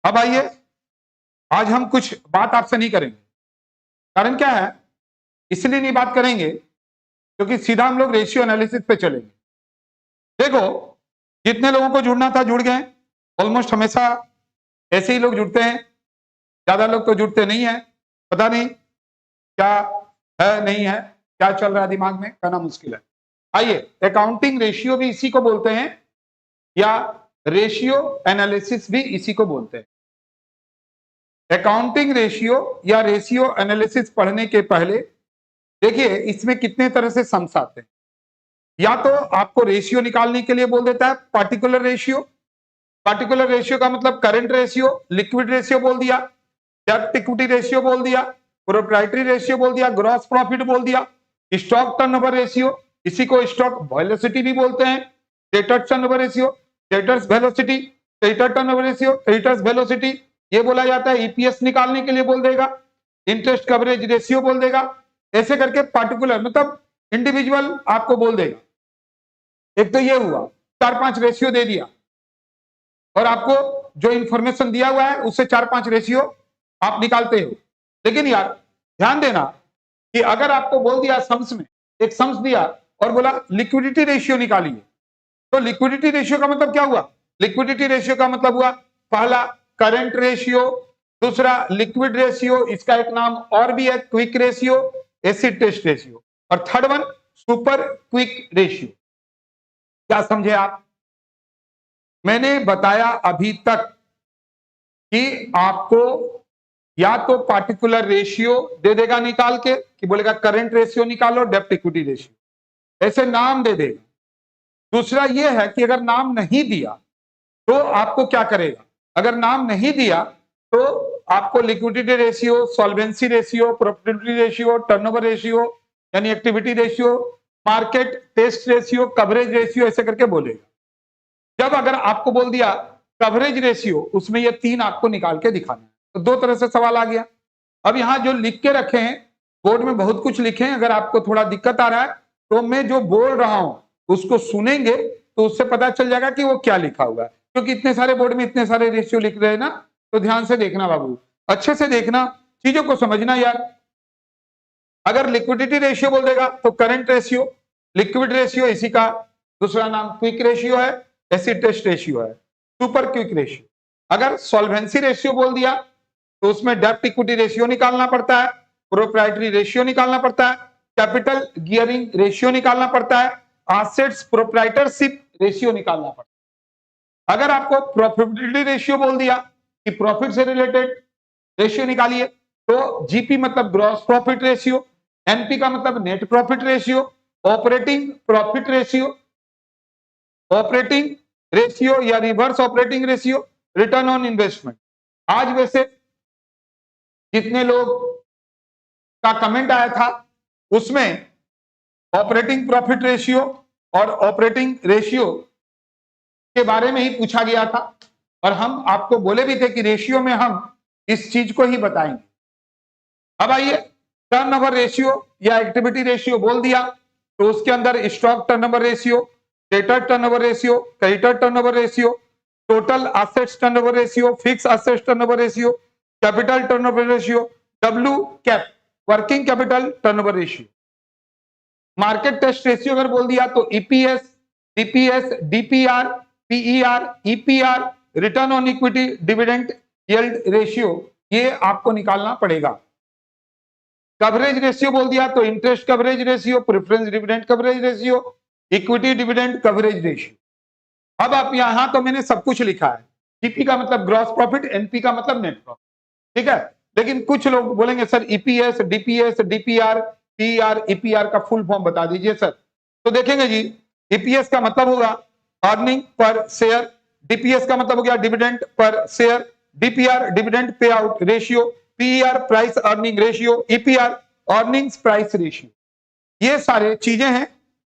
अब आइए, आज हम कुछ बात आपसे नहीं करेंगे। कारण क्या है, इसलिए नहीं बात करेंगे क्योंकि सीधा हम लोग रेशियो एनालिसिस पे चलेंगे। देखो, जितने लोगों को जुड़ना था जुड़ गए। ऑलमोस्ट हमेशा ऐसे ही लोग जुड़ते हैं, ज्यादा लोग तो जुड़ते नहीं है। पता नहीं क्या है, नहीं है, क्या चल रहा है दिमाग में, कहना मुश्किल है। आइए, अकाउंटिंग रेशियो भी इसी को बोलते हैं या रेशियो एनालिसिस भी इसी को बोलते हैं। अकाउंटिंग रेशियो या रेशियो एनालिसिस पढ़ने के पहले देखिए इसमें कितने तरह से सम्स आते हैं। या तो आपको रेशियो निकालने के लिए बोल देता है पार्टिकुलर रेशियो। पार्टिकुलर रेशियो का मतलब करंट रेशियो, लिक्विड रेशियो बोल दिया, डेब्ट इक्विटी रेशियो बोल दिया, प्रोप्राइटरी रेशियो बोल दिया, ग्रॉस प्रॉफिट बोल दिया, स्टॉक टर्नओवर रेशियो, इसी को स्टॉक वेलोसिटी भी बोलते हैं, debtors turnover ratio, debtors velocity, creditor turnover ratio, creditors velocity, ये बोला जाता है। ईपीएस निकालने के लिए बोल देगा, इंटरेस्ट कवरेज रेशियो बोल देगा। ऐसे करके पार्टिकुलर मतलब इंडिविजुअल आपको बोल देगा। एक तो ये हुआ, 4-5 रेशियो दे दिया और आपको जो इंफॉर्मेशन दिया हुआ है उससे 4-5 रेशियो आप निकालते हो। लेकिन यार ध्यान देना कि अगर आपको बोल दिया सम्स में, एक सम्स दिया और बोला लिक्विडिटी रेशियो निकालिए, तो लिक्विडिटी रेशियो का मतलब क्या हुआ? लिक्विडिटी रेशियो का मतलब हुआ पहला करंट रेशियो, दूसरा लिक्विड रेशियो, इसका एक नाम और भी है quick ratio, acid test ratio, और third one super quick ratio. क्या समझे आप? मैंने बताया अभी तक कि आपको या तो पार्टिकुलर रेशियो दे देगा निकाल के, कि बोलेगा करंट रेशियो निकालो, डेब्ट इक्विटी रेशियो, ऐसे नाम दे देगा। दूसरा यह है कि अगर नाम नहीं दिया तो आपको क्या करेगा? अगर नाम नहीं दिया तो आपको liquidity ratio, solvency ratio, profitability ratio, turnover ratio यानी activity ratio, market test ratio, coverage ratio, ऐसे करके बोलेगा। जब अगर आपको बोल दिया कवरेज रेशियो, उसमें ये 3 आपको निकाल के दिखाना है, तो 2 तरह से सवाल आ गया। अब यहां जो लिख के रखे हैं, बोर्ड में बहुत कुछ लिखे हैं, अगर आपको थोड़ा दिक्कत आ रहा है तो मैं जो बोल रहा हूं उसको सुनेंगे तो उससे पता चल जाएगा कि वो क्या लिखा हुआ है। क्योंकि इतने सारे बोर्ड में इतने सारे रेशियो लिख रहे हैं ना, तो ध्यान से देखना बाबू, अच्छे से देखना, चीजों को समझना यार। अगर लिक्विडिटी रेशियो बोल देगा तो करंट रेशियो, लिक्विड रेशियो इसी का दूसरा नाम क्विक रेशियो है, एसिड टेस्ट रेशियो है, सुपर क्विक रेशियो। अगर सॉल्वेंसी रेशियो बोल दिया तो उसमें डेब्ट इक्विटी रेशियो निकालना पड़ता है, प्रोप्राइटरी रेशियो निकालना पड़ता है, कैपिटल गियरिंग रेशियो निकालना पड़ता है, एसेट्स प्रोप्राइटरशिप रेशियो निकालना पड़ता है। अगर आपको प्रॉफिटेबिलिटी रेशियो बोल दिया कि प्रॉफिट से रिलेटेड रेशियो निकालिए, तो जीपी मतलब ग्रॉस प्रॉफिट रेशियो, एनपी का मतलब net profit ratio, operating profit ratio, operating ratio या reverse operating ratio, return on investment. आज वैसे जितने लोग का कमेंट आया था उसमें ऑपरेटिंग प्रॉफिट रेशियो और ऑपरेटिंग रेशियो के बारे में ही पूछा गया था, और हम आपको बोले भी थे कि रेशियो में हम इस चीज को ही बताएंगे। अब आइए, टर्नओवर रेशियो या एक्टिविटी रेशियो बोल दिया तो उसके अंदर stock turnover ratio, debtor turnover ratio, creditor turnover ratio, total assets turnover ratio, fix assets turnover ratio, capital turnover ratio, W cap working capital turnover ratio. Market test ratio अगर बोल दिया तो EPS, DPS, DPR, PER, EPR, return on equity, dividend yield ratio, ये आपको निकालना पड़ेगा। Coverage ratio बोल दिया तो interest coverage ratio, preference dividend coverage ratio, equity dividend coverage ratio. अब आप यहां तो मैंने सब कुछ लिखा है, जीपी का मतलब ग्रॉस प्रॉफिट, एनपी का मतलब नेट प्रॉफिट, ठीक है। लेकिन कुछ लोग बोलेंगे sir EPS, DPS, DPR, PR, EPR का फुल फॉर्म बता दीजिए सर। तो देखेंगे जी, ईपीएस का मतलब होगा अर्निंग पर शेयर, डीपीएस का मतलब हो गया dividend per share, DPR dividend pay out ratio, PER price earning ratio, EPR earnings price ratio. ये सारे चीजें हैं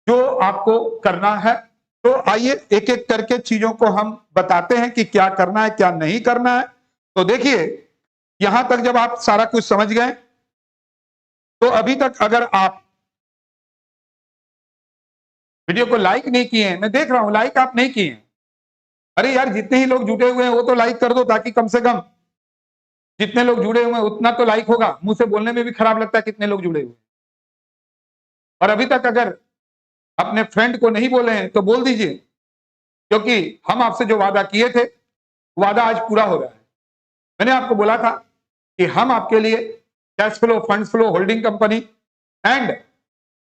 जो आपको करना है। तो आइए एक एक करके चीजों को हम बताते हैं कि क्या करना है क्या नहीं करना है। तो देखिए, यहां तक जब आप सारा कुछ समझ गए तो अभी तक अगर आप वीडियो को लाइक नहीं किए हैं, मैं देख रहा हूं लाइक आप नहीं किए हैं, अरे यार जितने ही लोग जुड़े हुए हैं वो तो लाइक कर दो, ताकि कम से कम जितने लोग जुड़े हुए हैं उतना तो लाइक होगा। मुंह से बोलने में भी खराब लगता है कितने लोग जुड़े हुए हैं। और अभी तक अगर अपने फ्रेंड को नहीं बोले हैं तो बोल दीजिए, क्योंकि हम आपसे जो वादा किए थे वादा आज पूरा हो रहा है। मैंने आपको बोला था कि हम आपके लिए cash flow, funds flow, holding company and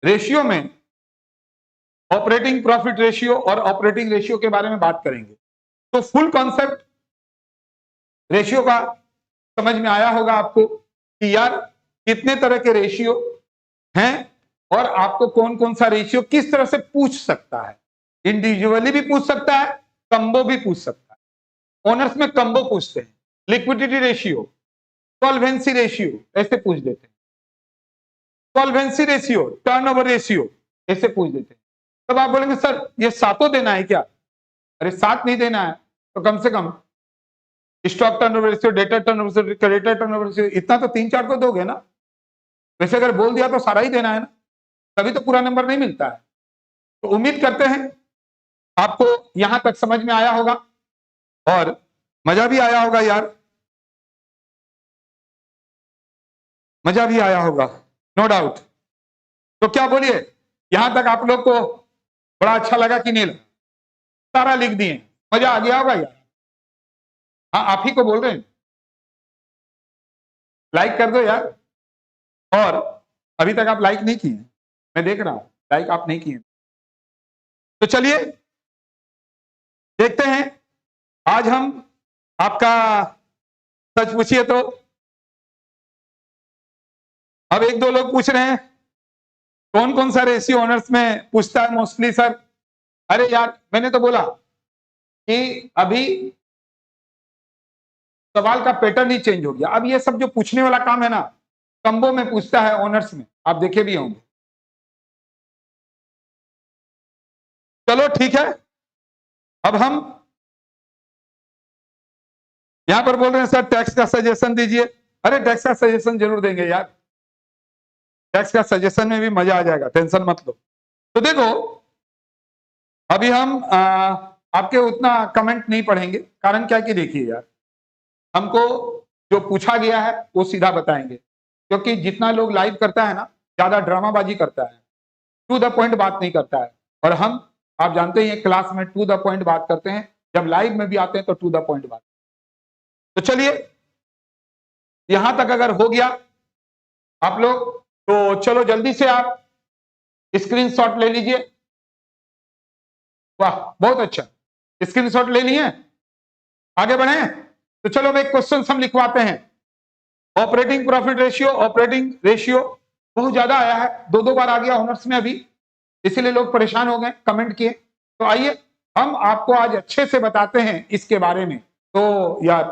ratio में ऑपरेटिंग प्रॉफिट रेशियो और ऑपरेटिंग रेशियो के बारे में बात करेंगे। तो फुल कॉन्सेप्ट रेशियो का समझ में आया होगा आपको कि यार कितने तरह के रेशियो हैं और आपको कौन कौन सा रेशियो किस तरह से पूछ सकता है। इंडिविजुअली भी पूछ सकता है, कंबो भी पूछ सकता है। ओनर्स में कंबो पूछते हैं, लिक्विडिटी रेशियो, सॉल्वेंसी रेशियो ऐसे पूछ देते हैं, सॉल्वेंसी रेशियो, टर्नओवर रेशियो ऐसे पूछ देते हैं। तब आप बोलेंगे सर ये सातों देना है क्या? अरे सात नहीं देना है तो कम से कम stock turnover ratio, debtor turnover ratio, creditor turnover ratio, इतना तो 3-4 को दोगे ना। वैसे अगर बोल दिया तो सारा ही देना है ना, तभी तो पूरा नंबर नहीं मिलता है। तो उम्मीद करते हैं आपको यहां तक समझ में आया होगा और मजा भी आया होगा यार, मजा भी आया होगा, नो डाउट। तो क्या बोलिए, यहां तक आप लोग को बड़ा अच्छा लगा कि नहीं लगा? सारा लिख दिए, मजा आ गया होगा यार। हाँ आप ही को बोल रहे हैं, लाइक कर दो यार। और अभी तक आप लाइक नहीं किए, मैं देख रहा हूं लाइक आप नहीं किए। तो चलिए देखते हैं आज हम आपका सच पूछिए तो। अब एक दो लोग पूछ रहे हैं कौन कौन सा रेशियो ऑनर्स में पूछता है मोस्टली सर। अरे यार मैंने तो बोला कि अभी सवाल का पैटर्न ही चेंज हो गया। अब ये सब जो पूछने वाला काम है ना, कंबो में पूछता है, ऑनर्स में आप देखे भी होंगे। चलो ठीक है, अब हम यहां पर बोल रहे हैं सर टैक्स का सजेशन दीजिए। अरे टैक्स का सजेशन जरूर देंगे यार, टैक्स का सजेशन में भी मजा आ जाएगा, टेंशन मत लो। तो देखो अभी हम आपके उतना कमेंट नहीं पढ़ेंगे, कारण क्या कि देखिए यार हमको जो पूछा गया है वो सीधा बताएंगे, क्योंकि जितना लोग लाइव करता है ना ज्यादा ड्रामाबाजी करता है, टू द पॉइंट बात नहीं करता है। और हम आप जानते ही हैं क्लास में टू द पॉइंट बात करते हैं, जब लाइव में भी आते हैं तो टू द पॉइंट बात। तो चलिए यहां तक अगर हो गया आप लोग तो चलो जल्दी से आप स्क्रीनशॉट ले लीजिए। वाह बहुत अच्छा, स्क्रीनशॉट ले लिए, आगे बढ़े। तो चलो अब एक क्वेश्चन हम लिखवाते हैं। Operating profit ratio, operating ratio बहुत ज्यादा आया है, दो दो बार आ गया ऑनर्स में अभी, इसीलिए लोग परेशान हो गए, कमेंट किए। तो आइए हम आपको आज अच्छे से बताते हैं इसके बारे में। तो यार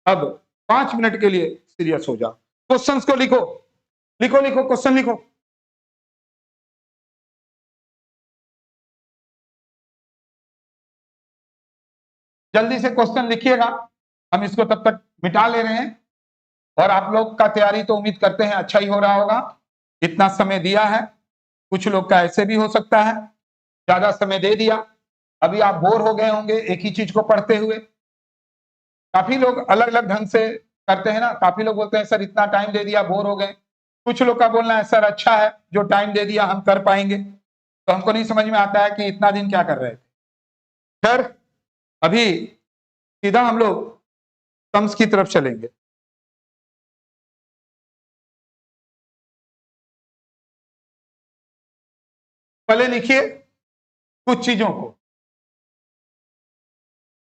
अब 5 मिनट के लिए सीरियस हो जाओ, क्वेश्चंस को लिखो लिखो लिखो, क्वेश्चन लिखो। जल्दी से क्वेश्चन लिखिएगा, हम इसको तब तक मिटा ले रहे हैं। और आप लोग का तैयारी तो उम्मीद करते हैं अच्छा ही हो रहा होगा, इतना समय दिया है। कुछ लोग का ऐसे भी हो सकता है ज्यादा समय दे दिया, अभी आप बोर हो गए होंगे एक ही चीज को पढ़ते हुए। काफी लोग अलग अलग ढंग से करते हैं ना, काफी लोग बोलते हैं सर इतना टाइम दे दिया बोर हो गए। कुछ लोग का बोलना है सर अच्छा है जो टाइम दे दिया हम कर पाएंगे। तो हमको नहीं समझ में आता है कि इतना दिन क्या कर रहे थे। खैर अभी सीधा हम लोग सम्स की तरफ चलेंगे। पहले लिखिए कुछ चीजों को,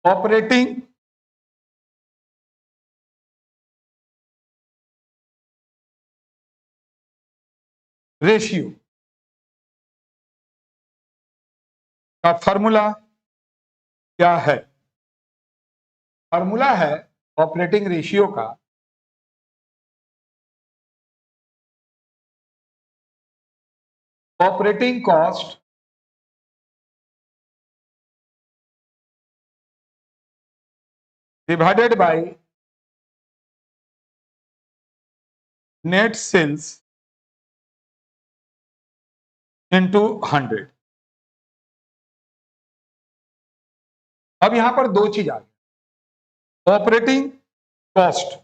ऑपरेटिंग रेशियो का फॉर्मूला क्या है। फॉर्मूला है ऑपरेटिंग रेशियो का operating cost divided by net sales into 100। अब यहां पर दो चीज आ गई, ऑपरेटिंग कॉस्ट,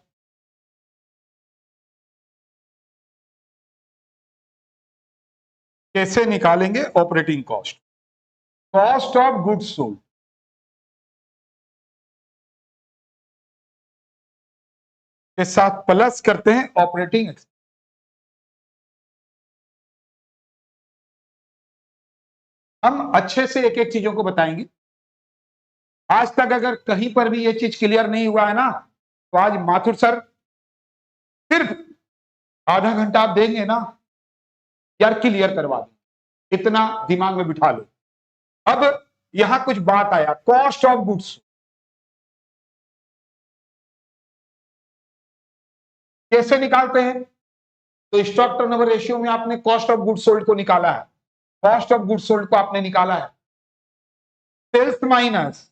कैसे निकालेंगे operating cost? Cost of goods sold के साथ प्लस करते हैं ऑपरेटिंग एक्सपेंस। हम अच्छे से एक एक चीजों को बताएंगे। आज तक अगर कहीं पर भी ये चीज क्लियर नहीं हुआ है ना, तो आज माथुर सर सिर्फ आधा घंटा आप देंगे ना, यार क्लियर करवा दें, इतना दिमाग में बिठा लो। अब यहां कुछ बात आया, कॉस्ट ऑफ गुड्स कैसे निकालते हैं? तो स्टॉक टर्नओवर रेशियो में आपने कॉस्ट ऑफ गुड्स सोल्ड को निकाला है, कॉस्ट ऑफ गुड्स सोल्ड को आपने निकाला है sales minus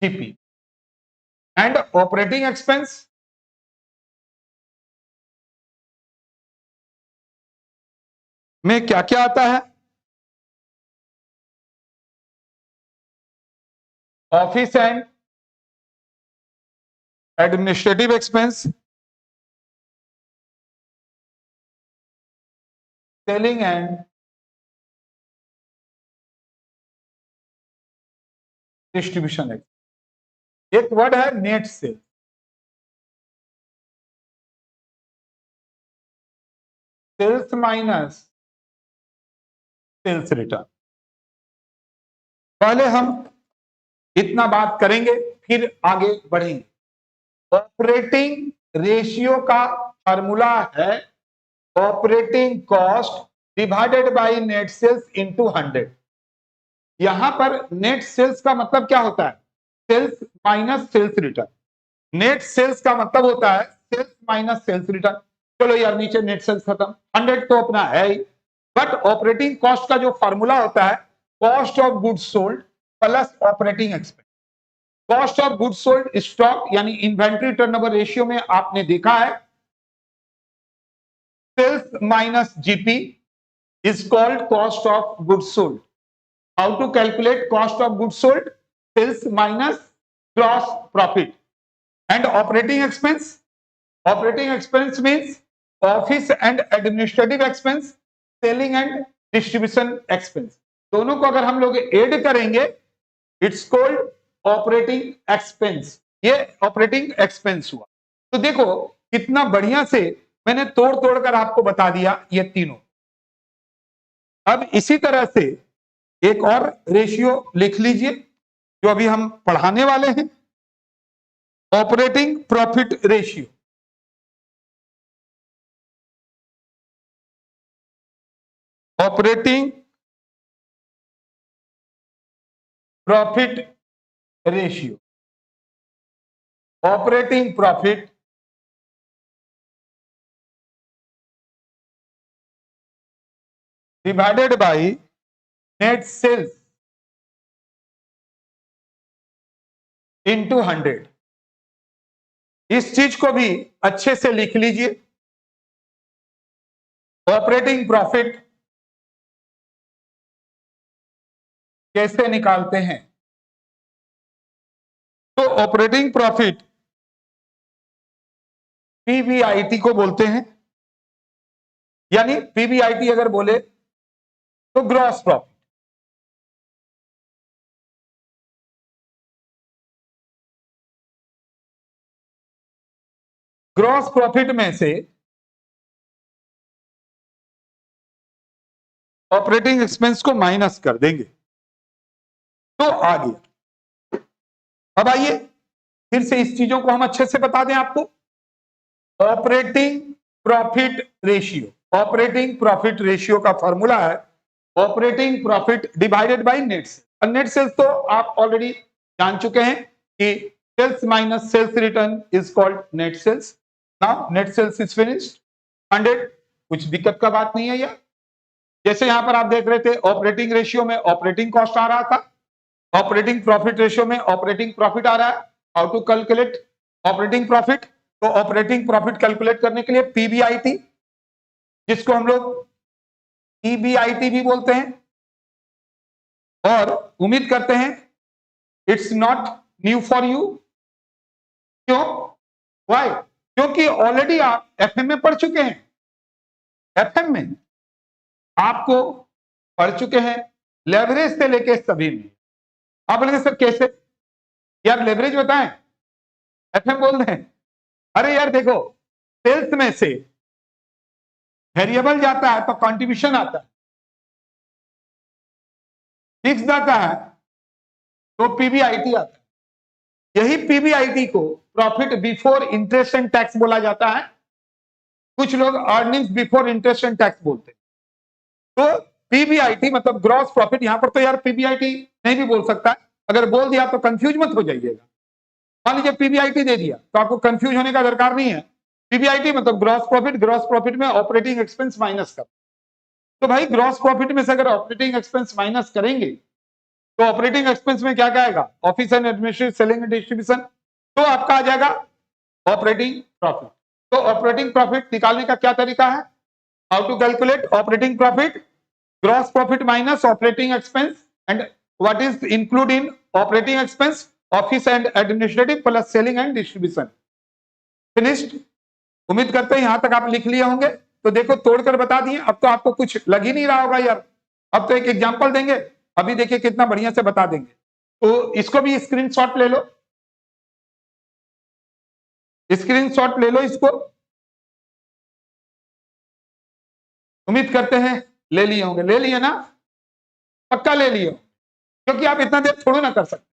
GP and operating expense में क्या क्या आता है? Office and administrative expense, selling and distribution expense. एक वर्ड है net sale, sales minus sales return. पहले हम इतना बात करेंगे, फिर आगे बढ़ेंगे। ऑपरेटिंग रेशियो का फार्मूला है operating cost divided by net sales into 100। यहां पर नेट सेल्स का मतलब क्या होता है? Sales minus sales return. Net sales का मतलब होता है सेल्स माइनस सेल्स रिटर्न। चलो यार नीचे नेट सेल्स खत्म, 100 तो अपना है ही, बट ऑपरेटिंग कॉस्ट का जो फॉर्मूला होता है cost of goods sold plus operating expense. Cost of goods sold stock यानी इन्वेंट्री टर्नओवर रेशियो में आपने देखा है sales minus GP is called cost of goods sold. How to calculate cost of goods sold? Sales minus gross profit and operating expense. Operating expense means office and administrative expense, selling and distribution expense. दोनों को अगर हम लोग add करेंगे it's called operating expense. ये operating expense हुआ। तो देखो कितना बढ़िया से मैंने तोड़ तोड़ कर आपको बता दिया ये तीनों। अब इसी तरह से एक और रेशियो लिख लीजिए जो अभी हम पढ़ाने वाले हैं, operating profit ratio. Operating profit ratio, operating profit divided by net sales into 100। इस चीज को भी अच्छे से लिख लीजिए। ऑपरेटिंग प्रॉफिट कैसे निकालते हैं? तो ऑपरेटिंग प्रॉफिट पीबीआईटी को बोलते हैं, यानी पीबीआईटी अगर बोले तो ग्रॉस प्रॉफिट। ग्रॉस प्रॉफिट में से ऑपरेटिंग एक्सपेंस को माइनस कर देंगे तो आ गया। अब आइए फिर से इस चीजों को हम अच्छे से बता दें आपको। Operating profit ratio, operating profit ratio का फॉर्मूला है operating profit divided by net sales. Net sales तो आप ऑलरेडी जान चुके हैं कि sales minus sales return is called net sales. Now net sales is finished 100, कुछ दिक्कत का बात नहीं है यार। जैसे यहां पर आप देख रहे थे ऑपरेटिंग रेशियो में ऑपरेटिंग कॉस्ट आ रहा था, ऑपरेटिंग प्रॉफिट रेशियो में ऑपरेटिंग प्रॉफिट आ रहा है। How to calculate operating profit? तो ऑपरेटिंग प्रॉफिट कैलकुलेट करने के लिए पीबीआईटी, जिसको हम लोग ईबीआईटी भी बोलते हैं, और उम्मीद करते हैं it's not new for you. क्यों? वाई? क्योंकि ऑलरेडी आप एफएम में पढ़ चुके हैं। एफएम में आपको पढ़ चुके हैं लेवरेज से लेके सभी में। आप बोलेंगे सर कैसे? यार लेवरेज बताएं, एफएम बोल रहे हैं। अरे यार देखो, सेल्स में से वेरिएबल जाता है तो कंट्रीब्यूशन आता है, फिक्स जाता है तो पीबीआईटी आता है। यही पीबीआईटी को profit before interest and tax बोला जाता है। कुछ लोग earnings before interest and tax बोलते हैं। तो पीबीआईटी मतलब ग्रॉस प्रॉफिट। यहां पर तो यार पीबीआईटी नहीं भी बोल सकता है, अगर बोल दिया तो कंफ्यूज मत हो जाइएगा। मान लीजिए पीबीआईटी दे दिया तो आपको कंफ्यूज होने का दरकार नहीं है। पीबीआईटी मतलब ग्रॉस प्रॉफिट, ग्रॉस प्रॉफिट में ऑपरेटिंग एक्सपेंस माइनस कर। तो भाई ग्रॉस प्रॉफिट में से अगर ऑपरेटिंग एक्सपेंस माइनस करेंगे तो ऑपरेटिंग एक्सपेंस में क्या क्या आएगा? Office and administration, selling and distribution, तो आपका आ जाएगा ऑपरेटिंग प्रॉफिट। तो ऑपरेटिंग प्रॉफिट निकालने का क्या तरीका है? How to calculate operating profit? Gross profit minus operating expense and what is include in operating expense? Office and administrative plus selling and distribution. Finished. उम्मीद करते हैं यहां तक आप लिख लिए होंगे। तो देखो तोड़कर बता दिए, अब तो आपको कुछ लग ही नहीं रहा होगा यार। अब तो एक एग्जांपल देंगे, अभी देखिए कितना बढ़िया से बता देंगे। तो इसको भी स्क्रीनशॉट ले लो, स्क्रीनशॉट ले लो इसको। उम्मीद करते हैं ले लिए होंगे। ले लिए ना? पक्का ले लिए, क्योंकि आप इतना देर थोड़ा ना कर सकते।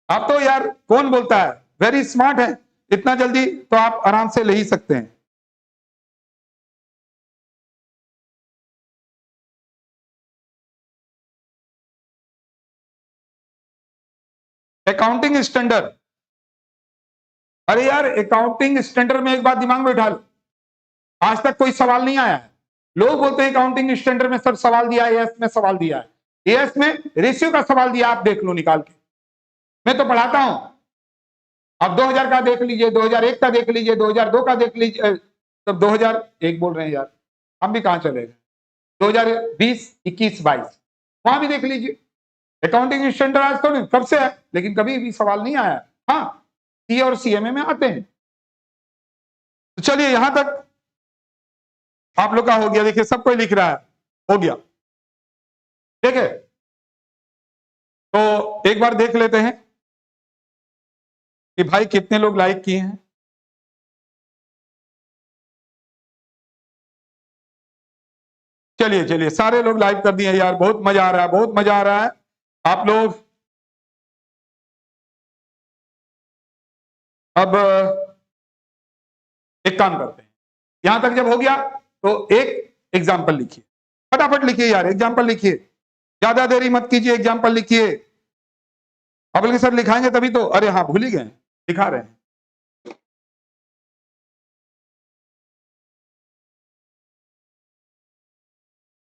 आप तो यार कौन बोलता है वेरी स्मार्ट है, इतना जल्दी तो आप आराम से ले ही सकते हैं। Accounting standard. अरे यार अकाउंटिंग स्टैंडर्ड में एक बात दिमाग में बैठा लो, आज तक कोई सवाल नहीं आया है। लोग बोलते हैं अकाउंटिंग स्टैंडर्ड में सर सवाल दिया है, एएस में सवाल दिया है। एएस में रेशियो का सवाल दिया, आप देख लो निकाल के। मैं तो पढ़ाता हूं, अब 2000 का देख लीजिए, 2001 का देख लीजिए, 2002 का देख लीजिए, तब 2001 बोल रहे हैं यार, हम भी कहां चले गए। 2020, 21, 22 वहां भी देख लीजिए। अकाउंटिंग स्टैंडर्ड आज तो नहीं, कब से है, लेकिन कभी भी सवाल नहीं आया। हाँ, सी और सीएमए में आते हैं। तो चलिए यहां तक आप लोग का हो गया। देखिए सब कोई लिख रहा है, हो गया। ठीक है, तो एक बार देख लेते हैं कि भाई कितने लोग लाइक किए हैं। चलिए चलिए, सारे लोग लाइक कर दिए यार, बहुत मजा आ रहा है, बहुत मजा आ रहा है। आप लोग अब एक काम करते हैं, यहां तक जब हो गया तो एक एग्जाम्पल लिखिए, फटाफट लिखिए यार, एग्जाम्पल लिखिए, ज्यादा देरी मत कीजिए, एग्जाम्पल लिखिए। अब बोले सर लिखाएंगे तभी तो, अरे हाँ भूल ही गए, दिखा रहे हैं।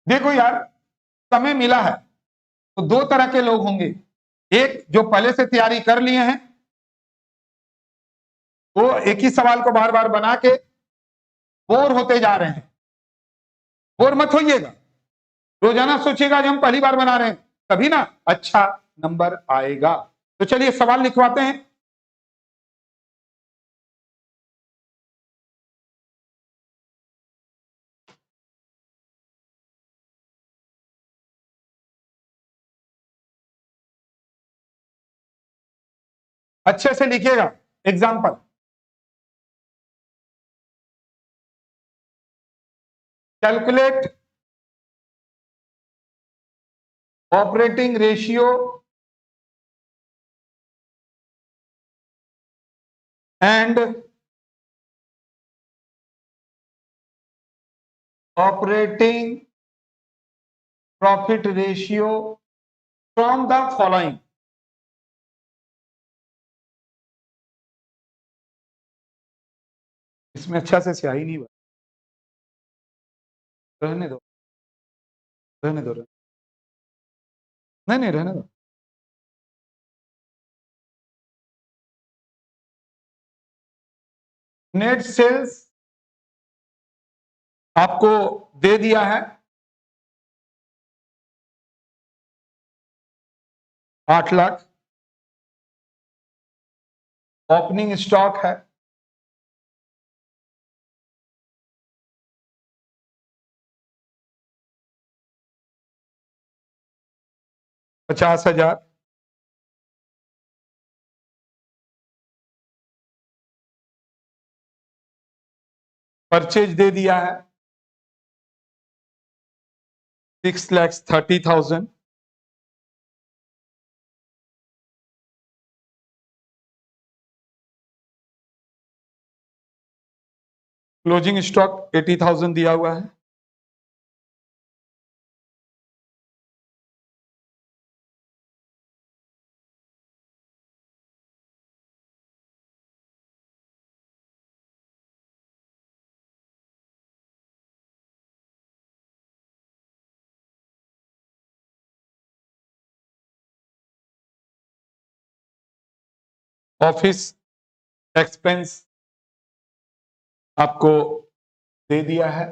देखो यार, समय मिला है तो दो तरह के लोग होंगे। एक जो पहले से तैयारी कर लिए हैं, वो एक ही सवाल को बार बार बना के बोर होते जा रहे हैं। बोर मत होइएगा, रोजाना सोचिएगा जो हम पहली बार बना रहे हैं, तभी ना अच्छा नंबर आएगा। तो चलिए सवाल लिखवाते हैं। अच्छे से लिखिएगा। Example, calculate operating ratio and operating profit ratio from the following. इसमें अच्छा से स्याही नहीं बना, रहने दो, रहने दो, नहीं नहीं रहने दो। नेट सेल्स आपको दे दिया है, 8 लाख। ओपनिंग स्टॉक है 50,000। परचेज दे दिया है 6,30,000। क्लोजिंग स्टॉक 80,000 दिया हुआ है। ऑफिस एक्सपेंस आपको दे दिया है।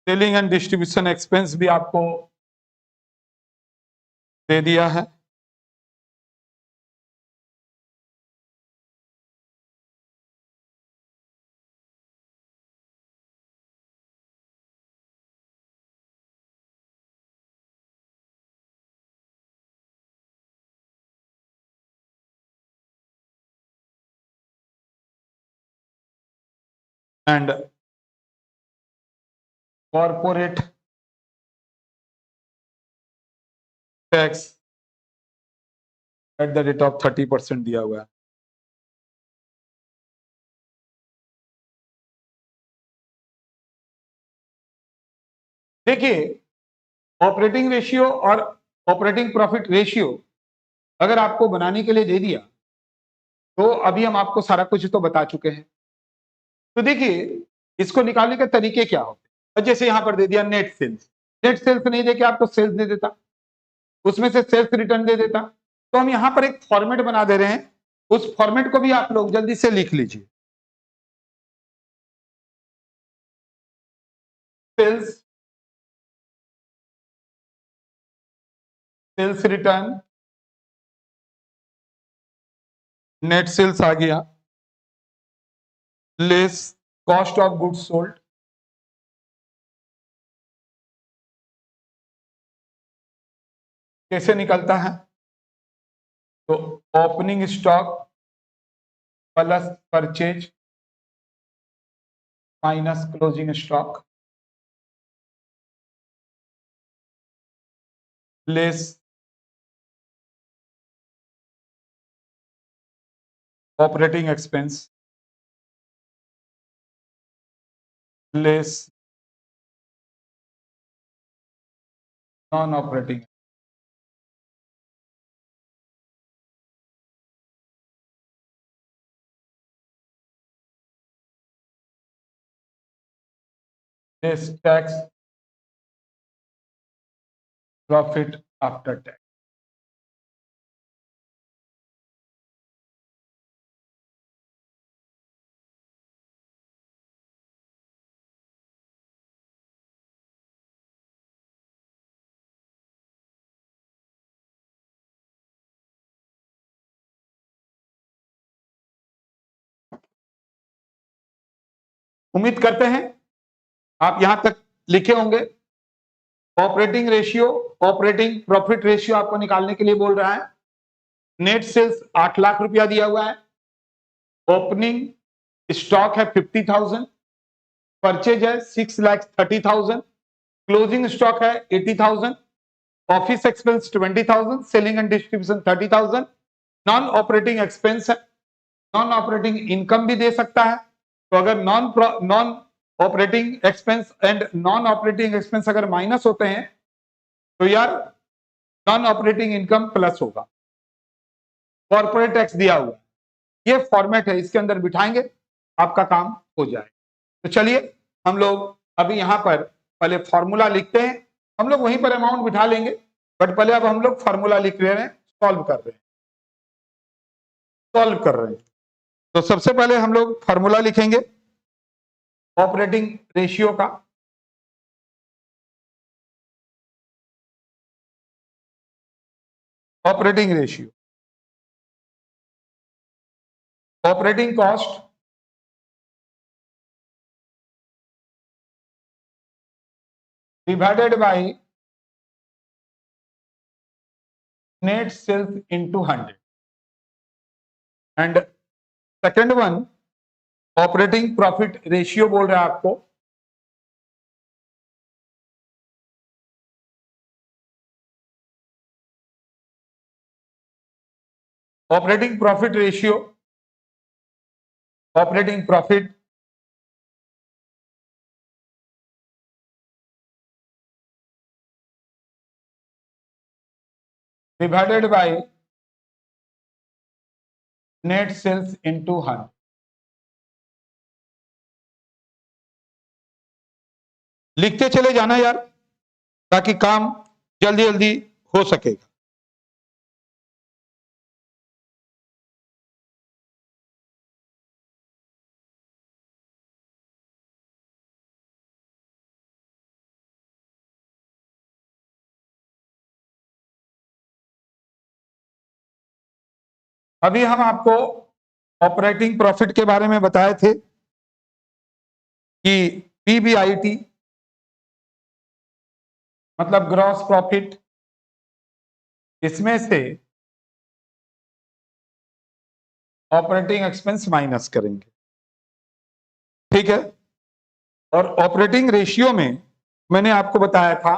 सेलिंग एंड डिस्ट्रीब्यूशन एक्सपेंस भी आपको दे दिया है। And corporate tax at the rate of 30% दिया हुआ है। देखिए, ऑपरेटिंग रेशियो और ऑपरेटिंग प्रॉफिट रेशियो अगर आपको बनाने के लिए दे दिया तो अभी हम आपको सारा कुछ तो बता चुके हैं। तो देखिए, इसको निकालने के तरीके क्या होते हैं। जैसे यहां पर दे दिया नेट सेल्स। नेट सेल्स नहीं देके आपको सेल्स दे देता, उसमें से सेल्स रिटर्न दे देता। तो हम यहां पर एक फॉर्मेट बना दे रहे हैं, उस फॉर्मेट को भी आप लोग जल्दी से लिख लीजिए। Sales, sales return, net sales आ गया, less cost of goods sold, कैसे निकलता है? तो opening stock plus purchase minus closing stock less operating expense less non operating. Less tax profit after tax. उम्मीद करते हैं आप यहां तक लिखे होंगे। Operating ratio, operating profit ratio आपको निकालने के लिए बोल रहा है। नेट सेल्स 8 लाख रुपया दिया हुआ है, ओपनिंग स्टॉक है 50,000, परचेज है 6,30,000, क्लोजिंग स्टॉक है 80,000, office expense 20,000, selling and distribution 30,000, non operating expense है। नॉन ऑपरेटिंग इनकम भी दे सकता है। तो अगर non operating expense and non operating expense अगर माइनस होते हैं तो यार नॉन ऑपरेटिंग इनकम प्लस होगा। कॉर्पोरेट टैक्स दिया हुआ है, ये फॉर्मेट है, इसके अंदर बिठाएंगे आपका काम हो जाए। तो चलिए हम लोग अभी यहां पर पहले फॉर्मूला लिखते हैं। हम लोग वहीं पर अमाउंट बिठा लेंगे, बट पहले अब हम लोग फॉर्मूला लिख रहे हैं, सॉल्व कर रहे हैं। सॉल्व कर रहे हैं। तो सबसे पहले हम लोग फॉर्मूला लिखेंगे ऑपरेटिंग रेशियो का। Operating ratio, operating cost divided by net sales into 100 and second one operating profit ratio बोल रहा है आपको। Operating profit ratio, operating profit divided by net sales into 100। लिखते चले जाना यार, ताकि काम जल्दी जल्दी हो सकेगा। अभी हम आपको ऑपरेटिंग प्रॉफिट के बारे में बताए थे कि पीबीआईटी मतलब ग्रॉस प्रॉफिट, इसमें से ऑपरेटिंग एक्सपेंस माइनस करेंगे, ठीक है। और ऑपरेटिंग रेशियो में मैंने आपको बताया था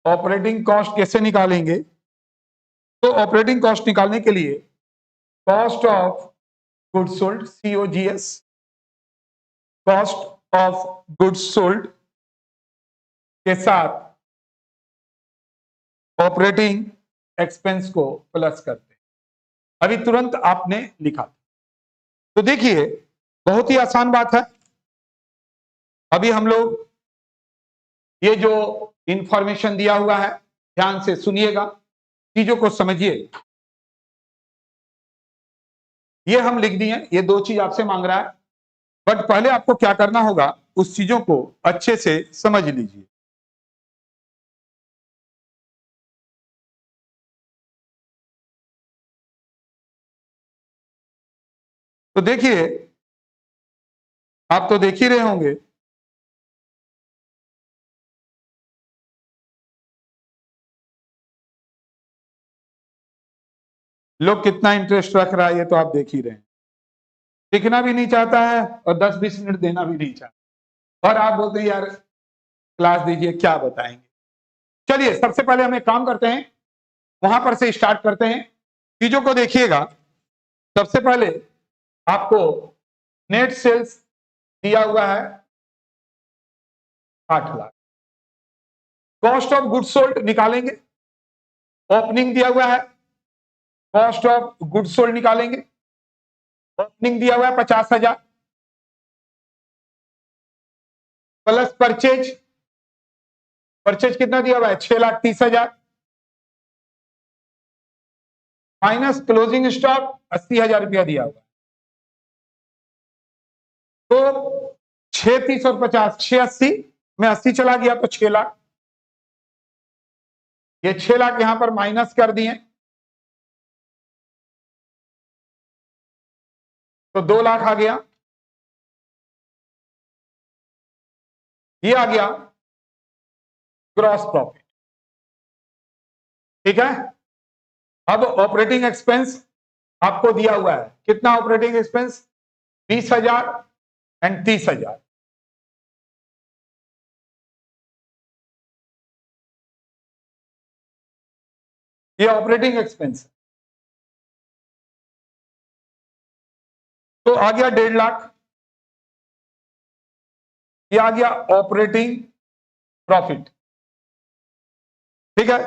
ऑपरेटिंग कॉस्ट कैसे निकालेंगे। तो ऑपरेटिंग कॉस्ट निकालने के लिए cost of goods sold, COGS, cost of goods sold के साथ ऑपरेटिंग एक्सपेंस को प्लस करते हैं। अभी तुरंत आपने लिखा। तो देखिए बहुत ही आसान बात है। अभी हम लोग ये जो इंफॉर्मेशन दिया हुआ है ध्यान से सुनिएगा, चीजों को समझिए। ये हम लिख दिए, ये दो चीज आपसे मांग रहा है, बट पहले आपको क्या करना होगा उस चीजों को अच्छे से समझ लीजिए। तो देखिए आप तो देख ही रहे होंगे लोग कितना इंटरेस्ट रख रहा है, ये तो आप देख ही रहे हैं। लिखना भी नहीं चाहता है और 10-20 मिनट देना भी नहीं चाहता, और आप बोलते हैं यार क्लास दीजिए, क्या बताएंगे। चलिए सबसे पहले हम एक काम करते हैं, वहां पर से स्टार्ट करते हैं। चीजों को देखिएगा। सबसे पहले आपको नेट सेल्स दिया हुआ है 8 lakh. Cost of goods sold निकालेंगे, ओपनिंग दिया हुआ है, कॉस्ट ऑफ गुड्स सोल्ड निकालेंगे, ओपनिंग दिया हुआ है 50,000 प्लस परचेज, परचेज कितना दिया हुआ है 6,30,000 माइनस क्लोजिंग स्टॉक 80,000 रुपया दिया हुआ है। तो 6,30 और 50, 680 में 80 चला गया तो 6 लाख। ये 6 लाख यहां पर माइनस कर दिए तो 2 लाख आ गया। ये आ गया ग्रॉस प्रॉफिट, ठीक है। अब ऑपरेटिंग एक्सपेंस आपको दिया हुआ है, कितना ऑपरेटिंग एक्सपेंस 20,000 एंड 30,000। ये ऑपरेटिंग एक्सपेंस, तो आ गया 1.5 लाख। ये आ गया ऑपरेटिंग प्रॉफिट, ठीक है।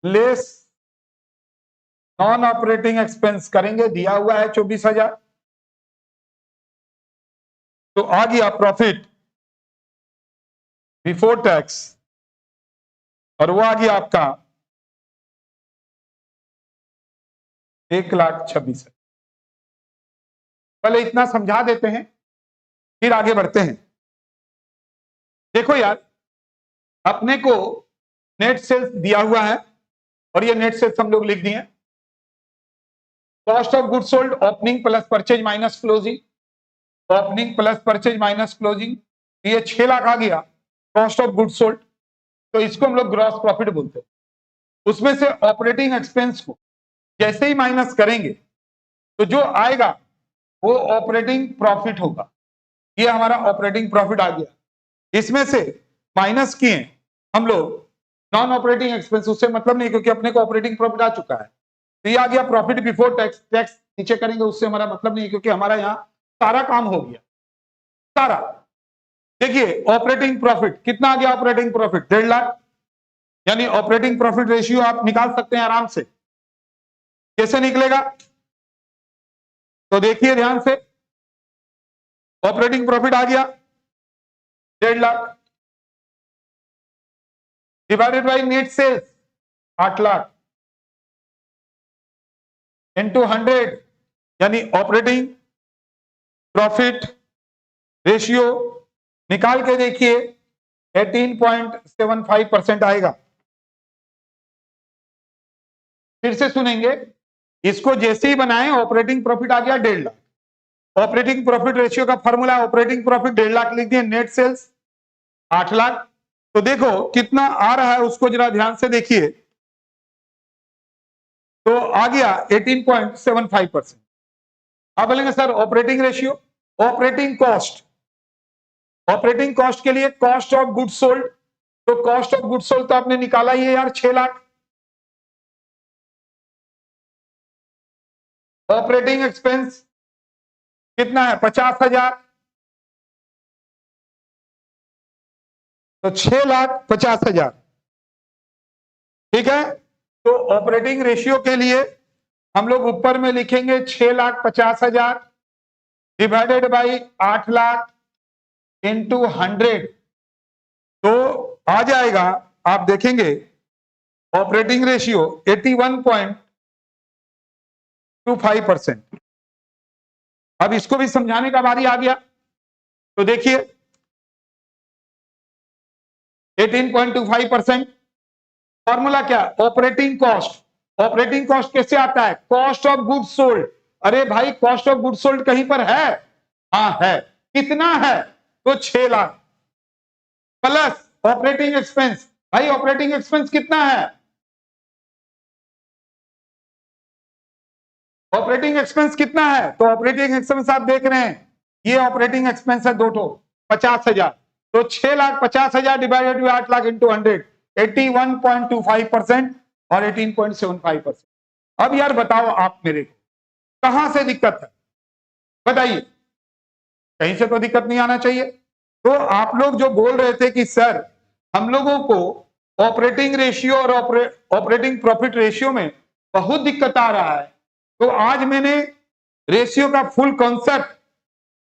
लेस नॉन ऑपरेटिंग एक्सपेंस करेंगे, दिया हुआ है 24,000, तो आ गया प्रॉफिट बिफोर टैक्स और वो आ गया आपका 1,26,000। पहले इतना समझा देते हैं, फिर आगे बढ़ते हैं। देखो यार, अपने को नेट सेल्स दिया हुआ है और ये नेट सेल्स हम लोग लिख दिए। Cost of good sold opening plus purchase minus closing, opening plus purchase minus closing, ये 6 लाख आ गया कॉस्ट ऑफ गुड सोल्ड। तो इसको हम लोग ग्रॉस प्रॉफिट बोलते हैं। उसमें से ऑपरेटिंग एक्सपेंस को जैसे ही माइनस करेंगे तो जो आएगा वो ऑपरेटिंग प्रॉफिट होगा। ये हमारा ऑपरेटिंग प्रॉफिट आ गया। इसमें से माइनस किए हम लोग नॉन ऑपरेटिंग एक्सपेंस, उससे मतलब नहीं क्योंकि अपने को ऑपरेटिंग प्रॉफिट आ चुका है। तो ये आ गया प्रॉफिट बिफोर टैक्स। टैक्स नीचे करेंगे, उससे हमारा मतलब नहीं क्योंकि हमारा यहाँ सारा काम हो गया सारा। देखिए ऑपरेटिंग प्रॉफिट कितना आ गया, ऑपरेटिंग प्रॉफिट 1.5 लाख। यानी ऑपरेटिंग प्रॉफिट रेशियो आप निकाल सकते हैं आराम से। कैसे निकलेगा तो देखिए ध्यान से, ऑपरेटिंग प्रॉफिट आ गया 1.5 lakh divided by net sales 8 lakh into 100, यानी ऑपरेटिंग प्रॉफिट रेशियो निकाल के देखिए 18.75% आएगा। फिर से सुनेंगे, इसको जैसे ही बनाए ऑपरेटिंग प्रॉफिट आ गया 1.5 लाख। ऑपरेटिंग प्रॉफिट रेशियो का फॉर्मूला ऑपरेटिंग प्रॉफिट 1.5 लाख लिख दिए, नेट सेल्स 8 लाख। तो देखो कितना आ रहा है उसको जरा ध्यान से देखिए, तो आ गया 18.75%। अब बोलेंगे sir operating ratio, operating cost, operating cost के लिए कॉस्ट ऑफ गुड सोल्ड, तो कॉस्ट ऑफ गुड सोल्ड तो आपने निकाला ही है यार 6 लाख। ऑपरेटिंग एक्सपेंस कितना है 50,000, तो 6,50,000। ठीक है, तो ऑपरेटिंग रेशियो के लिए हम लोग ऊपर में लिखेंगे 6,50,000 डिवाइडेड बाई 8 लाख इंटू 100, तो आ जाएगा आप देखेंगे ऑपरेटिंग रेशियो 81.25%। अब इसको भी समझाने का बारी आ गया। तो देखिए 18.25%, फॉर्मूला क्या, ऑपरेटिंग कॉस्ट। ऑपरेटिंग कॉस्ट कैसे आता है, कॉस्ट ऑफ गुड सोल्ड। अरे भाई कॉस्ट ऑफ गुड सोल्ड कहीं पर है, हाँ है, कितना है तो 6 लाख प्लस ऑपरेटिंग एक्सपेंस। भाई ऑपरेटिंग एक्सपेंस कितना है, ऑपरेटिंग एक्सपेंस कितना है, तो ऑपरेटिंग एक्सपेंस आप देख रहे हैं ये ऑपरेटिंग एक्सपेंस है 2 50,000, तो 6,50,000 डिवाइडेड बाई 8 लाख इंटू 100, 81.25% और 18.75%। अब यार बताओ आप मेरे को कहां से दिक्कत है, बताइए, कहीं से तो दिक्कत नहीं आना चाहिए। तो आप लोग जो बोल रहे थे कि सर हम लोगों को ऑपरेटिंग रेशियो और ऑपरेटिंग प्रॉफिट रेशियो में बहुत दिक्कत आ रहा है, तो आज मैंने रेशियो का फुल कॉन्सेप्ट,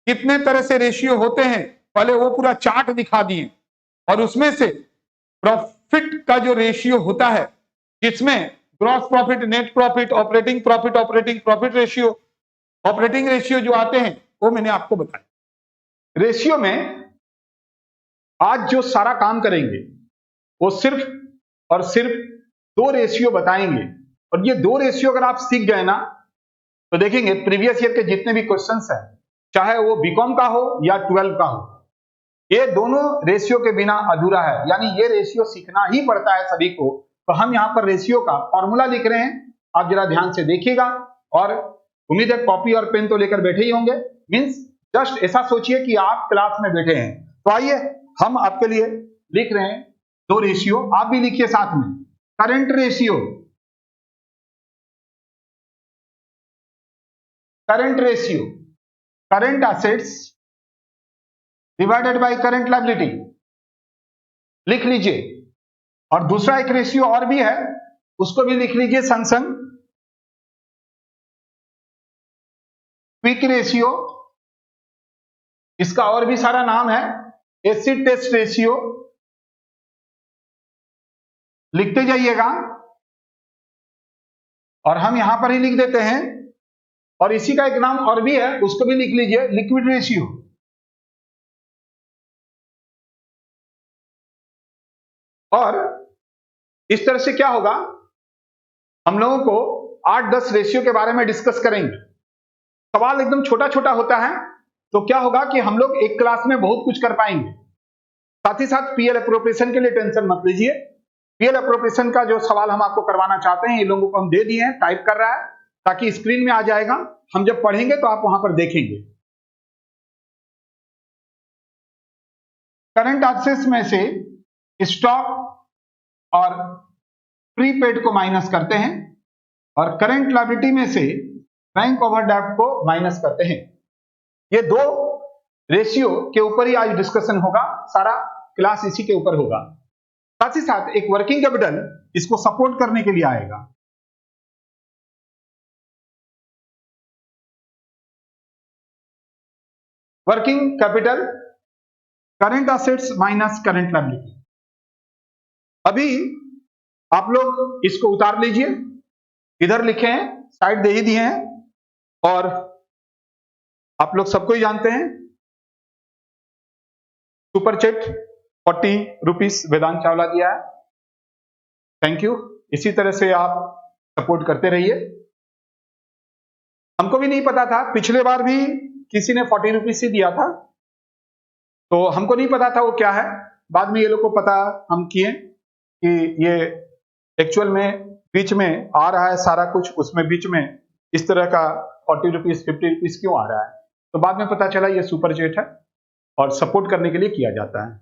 कितने तरह से रेशियो होते हैं पहले वो पूरा चार्ट दिखा दिए, और उसमें से प्रॉफिट का जो रेशियो होता है जिसमें gross profit, net profit, operating profit ratio, operating ratio जो आते हैं वो मैंने आपको बताया। रेशियो में आज जो सारा काम करेंगे वो सिर्फ और सिर्फ 2 रेशियो बताएंगे, और ये 2 रेशियो अगर आप सीख गए ना तो देखेंगे प्रीवियस ईयर के जितने भी क्वेश्चंस हैं, चाहे वो बीकॉम का हो या 12 का हो, ये दोनों रेशियो के बिना अधूरा है। यानी ये रेशियो सीखना ही पड़ता है सभी को। तो हम यहाँ पर रेशियो का फॉर्मूला लिख रहे हैं, आप जरा ध्यान से देखिएगा, और उम्मीद है कॉपी और पेन तो लेकर बैठे ही होंगे। मीन्स जस्ट ऐसा सोचिए कि आप क्लास में बैठे हैं। तो आइए हम आपके लिए लिख रहे हैं 2 रेशियो, आप भी लिखिए साथ में। Current ratio, current assets divided by current liability लिख लीजिए। और दूसरा एक रेशियो और भी है, उसको भी लिख लीजिए संग संग, क्विक रेशियो। इसका और भी सारा नाम है एसिड टेस्ट रेशियो, लिखते जाइएगा और हम यहां पर ही लिख देते हैं। और इसी का एक नाम और भी है, उसको भी लिख लीजिए, लिक्विड रेशियो। और इस तरह से क्या होगा, हम लोगों को 8-10 रेशियो के बारे में डिस्कस करेंगे। सवाल एकदम छोटा छोटा होता है, तो क्या होगा कि हम लोग एक क्लास में बहुत कुछ कर पाएंगे। साथ ही साथ पीएल अप्रोप्रिएशन के लिए टेंशन मत लीजिए। पीएल अप्रोप्रिएशन का जो सवाल हम आपको करवाना चाहते हैं, ये लोगों को हम दे दिए हैं, टाइप कर रहा है, ताकि स्क्रीन में आ जाएगा। हम जब पढ़ेंगे तो आप वहां पर देखेंगे। करंट एसेट्स में से स्टॉक और प्रीपेड को माइनस करते हैं, और करंट लायबिलिटी में से बैंक ओवरड्राफ्ट को माइनस करते हैं। ये दो रेशियो के ऊपर ही आज डिस्कशन होगा, सारा क्लास इसी के ऊपर होगा। साथ ही साथ एक वर्किंग कैपिटल इसको सपोर्ट करने के लिए आएगा। Working capital, current assets minus current liability. अभी आप लोग इसको उतार लीजिए, इधर लिखे हैं, साइड दे ही दिए हैं, और आप लोग सबको ही जानते हैं सुपर चैट 40 रुपीस वेदांत चावला दिया है। Thank you. इसी तरह से आप सपोर्ट करते रहिए। हमको भी नहीं पता था, पिछले बार भी किसी ने 40 रुपीस ही दिया था, तो हमको नहीं पता था वो क्या है। बाद में ये लोग को पता हम किए कि ये एक्चुअल में बीच में आ रहा है सारा कुछ, उसमें बीच में इस तरह का 40 रुपीस 50 रुपीस क्यों आ रहा है। तो बाद में पता चला ये सुपर चैट है और सपोर्ट करने के लिए किया जाता है।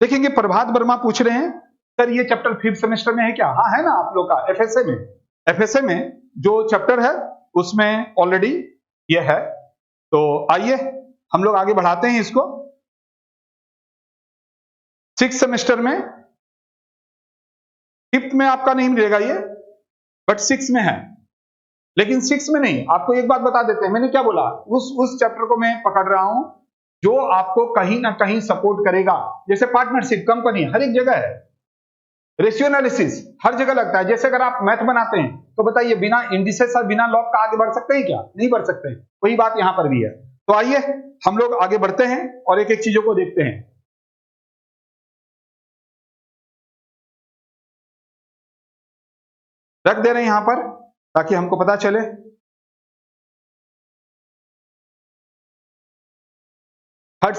देखेंगे प्रभात वर्मा पूछ रहे हैं, सर ये चैप्टर 5th सेमेस्टर में है क्या? हाँ है ना, आप लोग का एफएसए में। एफएसए में जो चैप्टर है उसमें ऑलरेडी ये है। तो आइए हम लोग आगे बढ़ाते हैं इसको। 6th सेमेस्टर में, 5th में आपका नहीं मिलेगा ये, बट 6th में है। लेकिन 6th में नहीं, आपको एक बात बता देते हैं, मैंने क्या बोला, उस चैप्टर को मैं पकड़ रहा हूं जो आपको कहीं ना कहीं सपोर्ट करेगा। जैसे पार्टनरशिप, कंपनी हर एक जगह है, रेशियो एनालिसिस हर जगह लगता है। जैसे अगर आप मैथ बनाते हैं तो बताइए, बिना इंडिसेस और बिना लॉग का आगे बढ़ सकते हैं क्या? नहीं बढ़ सकते। वही बात यहां पर भी है। तो आइए हम लोग आगे बढ़ते हैं और एक एक चीजों को देखते हैं। रख दे रहे हैं यहां पर ताकि हमको पता चले। थर्ड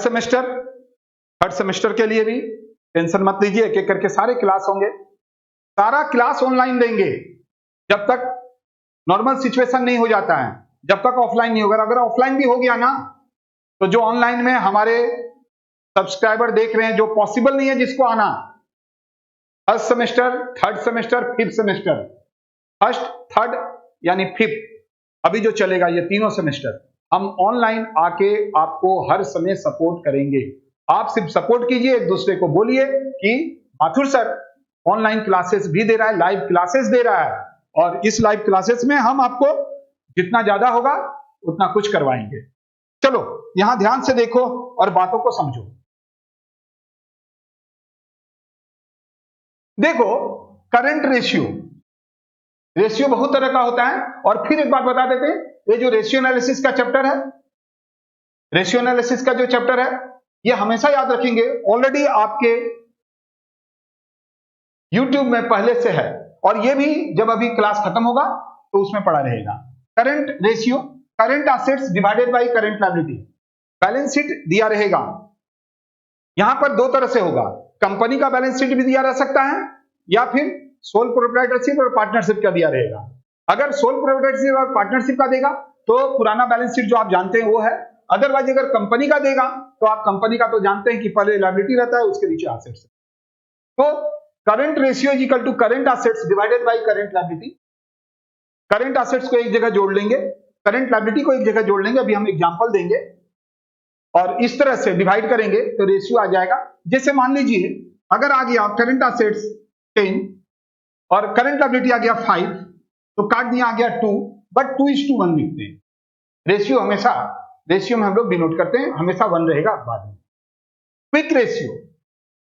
सेमेस्टर के लिए भी टेंशन मत लीजिए, एक एक करके सारे क्लास होंगे, सारा क्लास ऑनलाइन देंगे जब तक नॉर्मल सिचुएशन नहीं हो जाता है, जब तक ऑफलाइन नहीं होगा। अगर ऑफलाइन भी हो गया ना, तो जो ऑनलाइन में हमारे सब्सक्राइबर देख रहे हैं, जो पॉसिबल नहीं है जिसको आना, first semester, third semester, 5th semester, first, third यानी 5th, अभी जो चलेगा ये तीनों सेमेस्टर, हम ऑनलाइन आके आपको हर समय सपोर्ट करेंगे। आप सिर्फ सपोर्ट कीजिए, एक दूसरे को बोलिए कि माथुर सर ऑनलाइन क्लासेस भी दे रहा है, लाइव क्लासेस दे रहा है, और इस लाइव क्लासेस में हम आपको जितना ज्यादा होगा उतना कुछ करवाएंगे। चलो यहां ध्यान से देखो और बातों को समझो। देखो, करंट रेशियो बहुत तरह का होता है। और फिर एक बात बता देते हैं, ये जो रेशियो एनालिसिस का चैप्टर है, रेशियो एनालिसिस का जो चैप्टर है, ये हमेशा याद रखेंगे, ऑलरेडी आपके YouTube में पहले से है, और ये भी जब अभी क्लास खत्म होगा तो उसमें पड़ा रहेगा। Current ratio, current assets divided by current liability, balance sheet दिया रहेगा। यहां पर दो तरह से होगा, कंपनी का बैलेंस शीट भी दिया रह सकता है, या फिर सोल प्रोप्राइटरशिप और पार्टनरशिप का दिया रहेगा। अगर सोल प्रोप्राइटरशिप और पार्टनरशिप का देगा तो पुराना बैलेंस शीट जो आप जानते हैं वो है। अदरवाइज अगर कंपनी का देगा तो आप कंपनी का तो जानते हैं कि पहले लायबिलिटी रहता है, उसके नीचे एसेट्स। तो current ratio is equal to current assets divided by current liability. Current assets को एक जगह जोड़ लेंगे, करंट लायबिलिटी को एक जगह जोड़ लेंगे, अभी हम एग्जांपल देंगे, और इस तरह से डिवाइड करेंगे तो रेशियो आ जाएगा। जैसे मान लीजिए अगर आ गया करंट एसेट्स 10 और करंट लायबिलिटी आ गया 5, तो काट दिया, आ गया 2, बट 2:1 लिखते हैं। रेशियो हमेशा, रेशियो में हम लोग डिनोट करते हैं, हमेशा 1 रहेगा बाद में। क्विक रेशियो,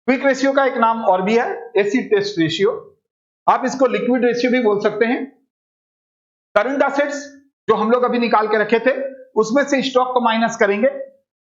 क्विक रेशियो का एक नाम और भी है, एसिड टेस्ट रेशियो। आप इसको लिक्विड रेशियो भी बोल सकते हैं। करंट एसेट्स जो हम लोग अभी निकाल के रखे थे, उसमें से स्टॉक को माइनस करेंगे,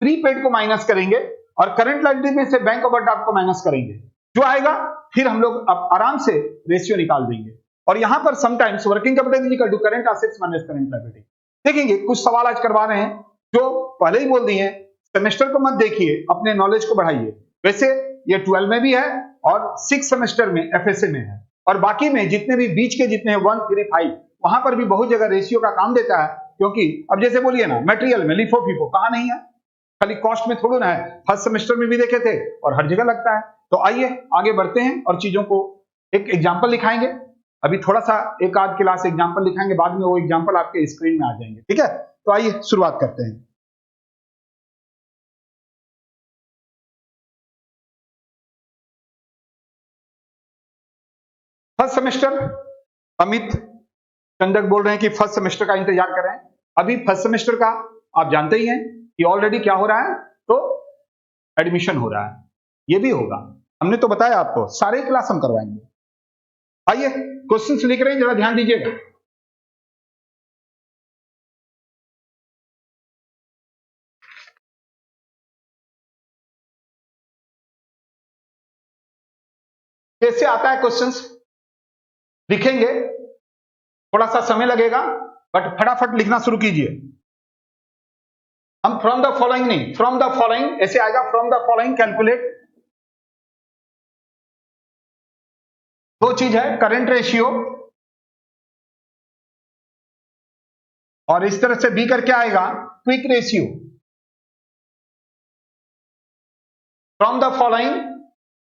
प्रीपेड को माइनस करेंगे, और करंट लायबिलिटी में से बैंक ओवरड्राफ्ट को माइनस करेंगे। जो आएगा फिर हम लोग अब आराम से रेशियो निकाल देंगे। और यहां पर sometimes working capital is equal to current assets minus current liability. देखेंगे कुछ सवाल आज करवा रहे हैं जो पहले ही बोल दिए, सेमेस्टर को मत देखिए, अपने नॉलेज को बढ़ाइए। वैसे ये 12 में भी है और 6 सेमेस्टर में एफएसए में है, और बाकी में जितने भी बीच के जितने 1, 3, 5 वहां पर भी बहुत जगह रेशियो का काम देता है। क्योंकि अब जैसे बोलिए ना, मटेरियल में लिफो फीफो कहां नहीं है, खाली कॉस्ट में थोड़ा ना है, फर्स्ट सेमेस्टर में भी देखे थे और हर जगह लगता है। तो आइए आगे बढ़ते हैं और चीजों को एक एग्जांपल दिखाएंगे। अभी थोड़ा सा एक आध क्लास एग्जांपल दिखाएंगे, बाद में वो एग्जांपल आपके स्क्रीन में आ जाएंगे। ठीक है, तो आइए शुरुआत करते हैं। फर्स्ट सेमेस्टर, अमित चंदक बोल रहे हैं कि फर्स्ट सेमेस्टर का इंतजार कर रहे हैं। अभी फर्स्ट सेमेस्टर का आप जानते ही हैं कि ऑलरेडी क्या हो रहा है, तो एडमिशन हो रहा है, ये भी होगा, हमने तो बताया आपको, सारे क्लास हम करवाएंगे। आइए क्वेश्चंस लिख रहे हैं, जरा ध्यान दीजिएगा। कैसे आता है क्वेश्चंस, लिखेंगे, थोड़ा सा समय लगेगा, बट फटाफट लिखना शुरू कीजिए। हम फ्रॉम द फॉलोइंग नहीं, फ्रॉम द फॉलोइंग ऐसे आएगा, फ्रॉम द फॉलोइंग कैलकुलेट। दो चीज है, करंट रेशियो, और इस तरह से बी करके आएगा quick ratio. From the following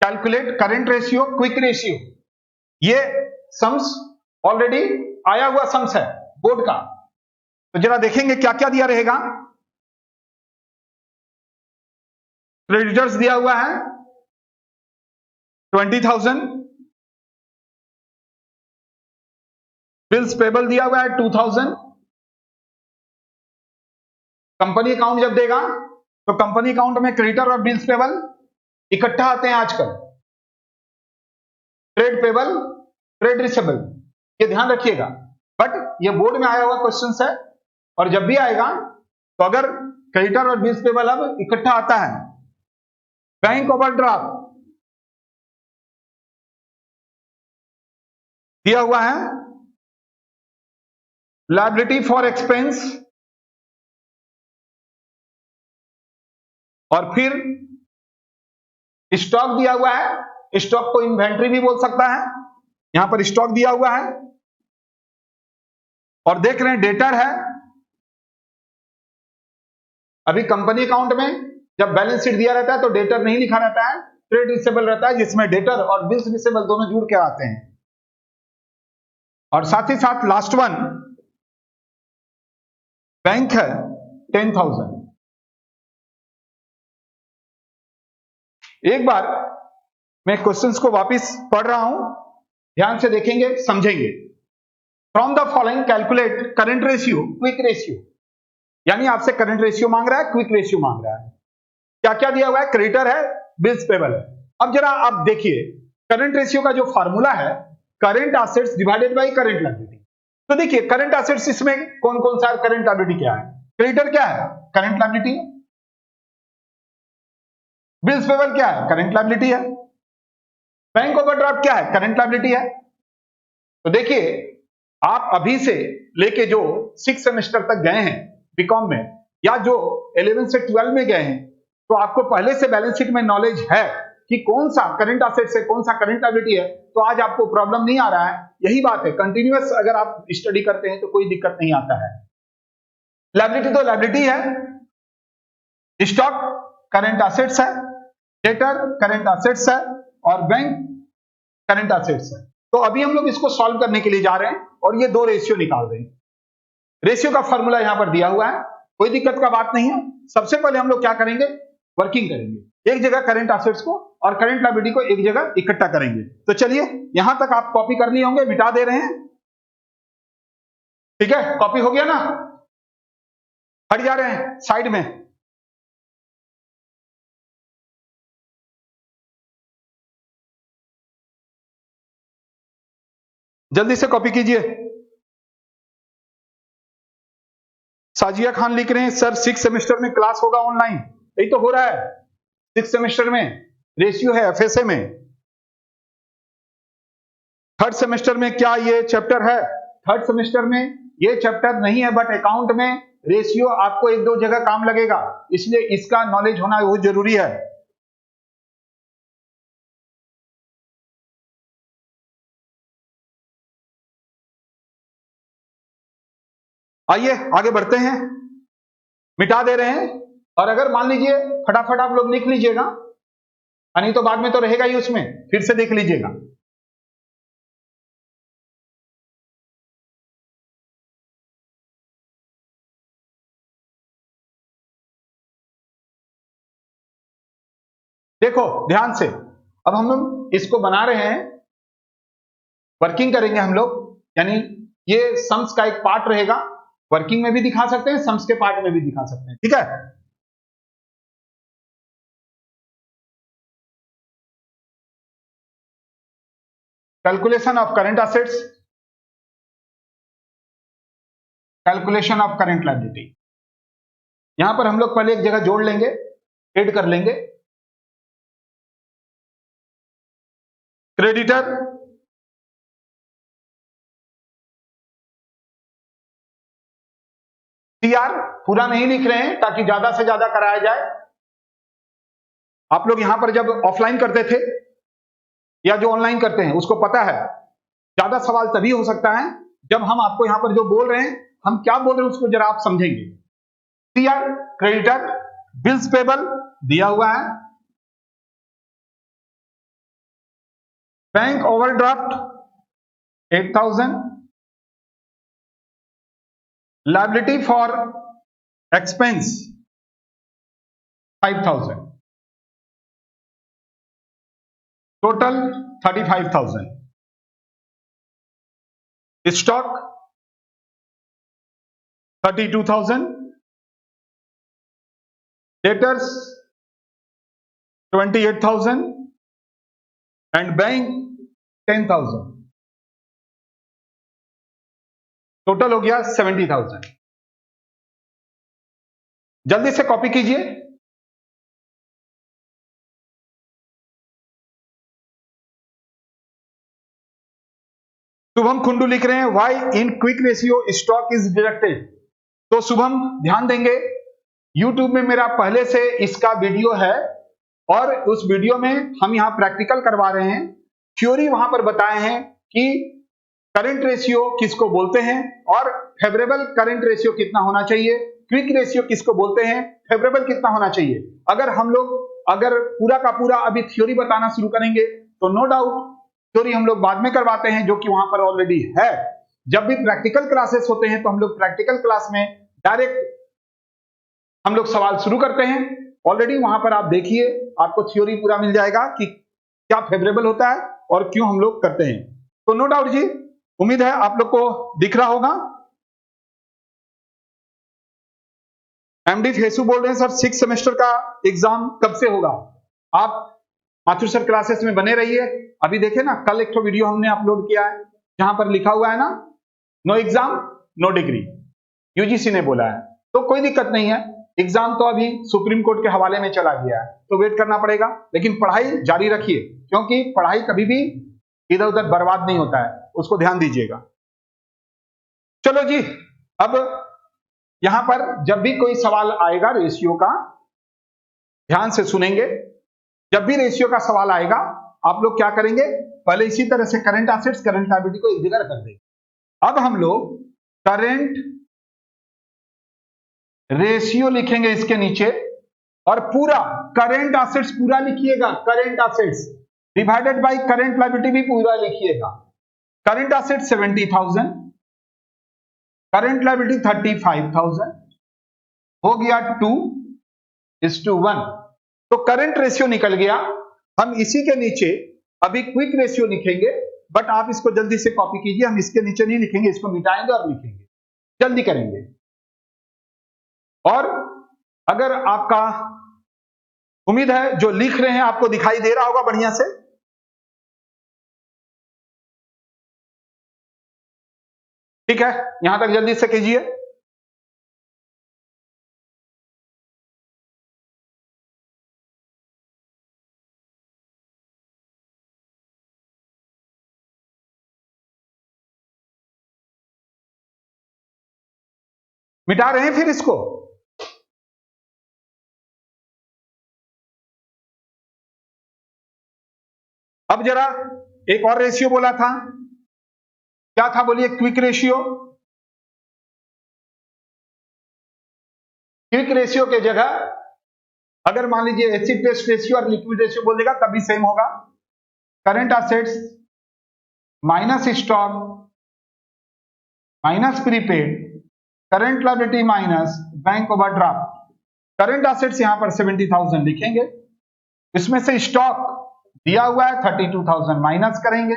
calculate current ratio, quick ratio. ये सम्स ऑलरेडी आया हुआ सम्स है बोर्ड का, तो जरा देखेंगे क्या क्या दिया रहेगा। क्रेडिटर्स दिया हुआ है 20,000, बिल्स पेबल दिया हुआ है 2,000। कंपनी अकाउंट जब देगा तो कंपनी अकाउंट में क्रेडिटर और बिल्स पेबल इकट्ठा आते हैं आजकल, ट्रेड पेबल, ट्रेड रिसेबल, ये ध्यान रखिएगा। बट ये बोर्ड में आया हुआ क्वेश्चन है, और जब भी आएगा तो अगर क्रेडिटर और बिल्स पेबल अब इकट्ठा आता है, बैंक ओवरड्राफ्ट दिया हुआ है, लायबिलिटी फॉर एक्सपेंस, और फिर स्टॉक दिया हुआ है, स्टॉक को इन्वेंट्री भी बोल सकता है, यहां पर स्टॉक दिया हुआ है, और देख रहे हैं डेटर है। अभी कंपनी अकाउंट में जब बैलेंस शीट दिया रहता है तो डेटर नहीं लिखा रहता है, ट्रेड रिसेबल रहता है, जिसमें डेटर और बिल्स रिसेबल दोनों जुड़ के आते हैं। और साथ ही साथ लास्ट वन बैंक है 10,000। एक बार मैं क्वेश्चंस को वापस पढ़ रहा हूं, ध्यान से देखेंगे, समझेंगे। From the following calculate current ratio, quick ratio, यानी आपसे करंट रेशियो मांग रहा है, क्विक रेशियो मांग रहा है। क्या क्या दिया हुआ है, क्रेडिटर है, बिल्स पेबल है। अब जरा आप देखिए, करंट रेशियो का जो फार्मूला है, current assets divided by current liability. तो देखिए करंट एसेट्स इसमें कौन कौन सा, करंट लायबिलिटी क्या है, क्रेडिटर क्या है, करंट लायबिलिटी है, बिल्स पेबल क्या है, करंट लायबिलिटी है, बैंक ओवरड्राफ्ट क्या है, करंट लायबिलिटी है। तो देखिए आप अभी से लेके जो 6 सेमेस्टर तक गए हैं बीकॉम में, या जो 11 से 12 में गए हैं, तो आपको पहले से बैलेंस शीट में नॉलेज है कि कौन सा करंट एसेट्स है, कौन सा करंट लायबिलिटी है, तो आज आपको प्रॉब्लम नहीं आ रहा है। यही बात है, कंटिन्यूअस अगर आप स्टडी करते हैं तो कोई दिक्कत नहीं आता है। लायबिलिटी तो लायबिलिटी है, स्टॉक करंट एसेट्स है, डेटर करंट एसेट्स है, और बैंक करंट एसेट्स है। तो अभी हम लोग इसको सॉल्व करने के लिए जा रहे हैं और ये दो रेशियो निकाल रहे हैं। रेशियो का फॉर्मूला यहां पर दिया हुआ है, कोई दिक्कत का बात नहीं है। सबसे पहले हम लोग क्या करेंगे, वर्किंग करेंगे, एक जगह करंट एसेट्स को और करंट लायबिलिटी को एक जगह इकट्ठा करेंगे। तो चलिए यहां तक आप कॉपी कर लिए होंगे, मिटा दे रहे हैं। ठीक है, कॉपी हो गया ना, हट जा रहे हैं साइड में। जल्दी से कॉपी कीजिए। साजिया खान लिख रहे हैं सर 6 सेमेस्टर में क्लास होगा ऑनलाइन। यही तो हो रहा है, 6 सेमेस्टर में रेशियो है एफएसए में। थर्ड सेमेस्टर में क्या ये चैप्टर है? थर्ड सेमेस्टर में ये चैप्टर नहीं है, बट अकाउंट में रेशियो आपको 1-2 जगह काम लगेगा, इसलिए इसका नॉलेज होना बहुत जरूरी है। आइए आगे बढ़ते हैं, मिटा दे रहे हैं। और अगर मान लीजिए फटाफट आप लोग लिख लीजिएगा, नहीं तो बाद में तो रहेगा ही उसमें, फिर से देख लीजिएगा। देखो ध्यान से, अब हम इसको बना रहे हैं, वर्किंग करेंगे हम लोग, यानी ये सम्स का एक पार्ट रहेगा, वर्किंग में भी दिखा सकते हैं, सम्स के पार्ट में भी दिखा सकते हैं, ठीक है। Calculation of current assets, calculation of current liability. यहां पर हम लोग पहले एक जगह जोड़ लेंगे, ऐड कर लेंगे। क्रेडिटर, सीआर पूरा नहीं लिख रहे हैं ताकि ज्यादा से ज्यादा कराया जाए। आप लोग यहां पर जब ऑफलाइन करते थे या जो ऑनलाइन करते हैं उसको पता है, ज्यादा सवाल तभी हो सकता है जब हम आपको यहां पर जो बोल रहे हैं, हम क्या बोल रहे हैं उसको जरा आप समझेंगे। सीआर क्रेडिटर, बिल्स पेबल दिया हुआ है, bank overdraft 8,000, liability for expense 5,000, total 35,000, stock 32,000, debtors 28,000 and bank 10,000, total हो गया 70,000। जल्दी से कॉपी कीजिए। शुभम कुंडू लिख रहे हैं why in quick ratio stock is deducted. तो शुभम ध्यान देंगे, YouTube में मेरा पहले से इसका वीडियो है और उस वीडियो में हम यहां प्रैक्टिकल करवा रहे हैं, थ्योरी वहां पर बताए हैं कि करंट रेशियो किसको बोलते हैं और फेवरेबल करंट रेशियो कितना होना चाहिए, क्विक रेशियो किसको बोलते हैं, फेवरेबल कितना होना चाहिए। अगर हम लोग पूरा का पूरा अभी थ्योरी बताना शुरू करेंगे तो नो डाउट थ्योरी हम लोग बाद में करवाते हैं, जो कि वहां पर ऑलरेडी है। जब भी प्रैक्टिकल क्लासेस होते हैं तो हम लोग प्रैक्टिकल क्लास में डायरेक्ट हम लोग सवाल शुरू करते हैं। ऑलरेडी वहां पर आप देखिए, आपको थ्योरी पूरा मिल जाएगा कि क्या फेवरेबल होता है और क्यों हम लोग करते हैं। तो नो डाउट जी, उम्मीद है आप लोग को दिख रहा होगा। एमडी फेसु बोल रहे हैं सर 6 सेमेस्टर का एग्जाम कब से होगा। आप माथुर सर क्लासेस में बने रहिए। अभी देखे ना, कल एक तो वीडियो हमने अपलोड किया है जहां पर लिखा हुआ है ना, no exam no degree, UGC ने बोला है। तो कोई दिक्कत नहीं है, एग्जाम तो अभी सुप्रीम कोर्ट के हवाले में चला गया है तो वेट करना पड़ेगा, लेकिन पढ़ाई जारी रखिए, क्योंकि पढ़ाई कभी भी इधर उधर बर्बाद नहीं होता है, उसको ध्यान दीजिएगा। चलो जी, अब यहां पर जब भी कोई सवाल आएगा रेशियो का, ध्यान से सुनेंगे। जब भी रेशियो का सवाल आएगा आप लोग क्या करेंगे, पहले इसी तरह से करंट एसेट्स करंट लायबिलिटी को एक जगह कर देंगे। अब हम लोग करंट रेशियो लिखेंगे इसके नीचे, और पूरा करंट एसेट्स पूरा लिखिएगा, current assets divided by current liability भी पूरा लिखिएगा। करंट एसेट्स 70,000, करंट लायबिलिटी 35,000, हो गया 2:1। तो करंट रेशियो निकल गया। हम इसी के नीचे अभी क्विक रेशियो लिखेंगे, बट आप इसको जल्दी से कॉपी कीजिए, हम इसके नीचे नहीं लिखेंगे, इसको मिटाएंगे और लिखेंगे। जल्दी करेंगे। और अगर आपका, उम्मीद है जो लिख रहे हैं आपको दिखाई दे रहा होगा बढ़िया से। ठीक है, यहां तक जल्दी से कीजिए। मिटा रहे हैं फिर इसको। अब जरा एक और रेशियो बोला था, क्या था बोलिए? Quick ratio. क्विक रेशियो के जगह अगर मान लीजिए एसिड टेस्ट रेशियो और लिक्विड रेशियो बोल देगा तब भी सेम होगा। Current assets minus stock minus prepaid, current liability minus bank overdraft. Current assets यहां पर 70,000 लिखेंगे, इसमें से स्टॉक दिया हुआ है 32,000 माइनस करेंगे।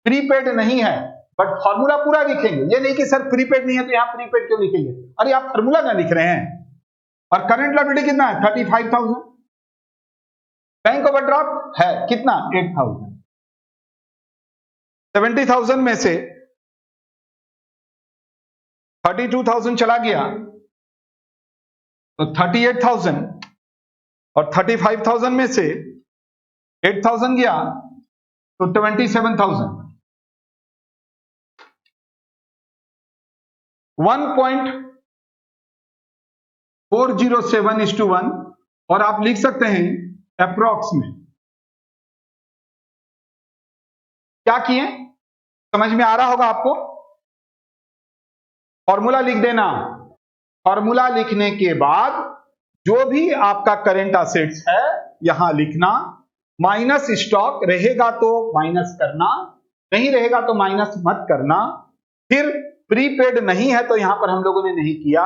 प्रीपेड नहीं है बट फॉर्मूला पूरा लिखेंगे, ये नहीं कि सर प्रीपेड नहीं है तो यहां प्रीपेड क्यों लिखेंगे, अरे आप फॉर्मूला ना लिख रहे हैं। और करंट लायबिलिटी कितना है? 35,000। बैंक ओवरड्राफ्ट है कितना? 8,000। 70,000 में से 32,000 चला गया तो 38,000, और 35,000 में से 8,000 गया तो 27,000। 1.407:1, और आप लिख सकते हैं अप्रोक्स में। क्या किए समझ में आ रहा होगा आपको? फॉर्मूला लिख देना। फॉर्मूला लिखने के बाद जो भी आपका करंट एसेट्स है यहां लिखना, माइनस स्टॉक रहेगा तो माइनस करना, नहीं रहेगा तो माइनस मत करना। फिर प्रीपेड नहीं है तो यहां पर हम लोगों ने नहीं किया।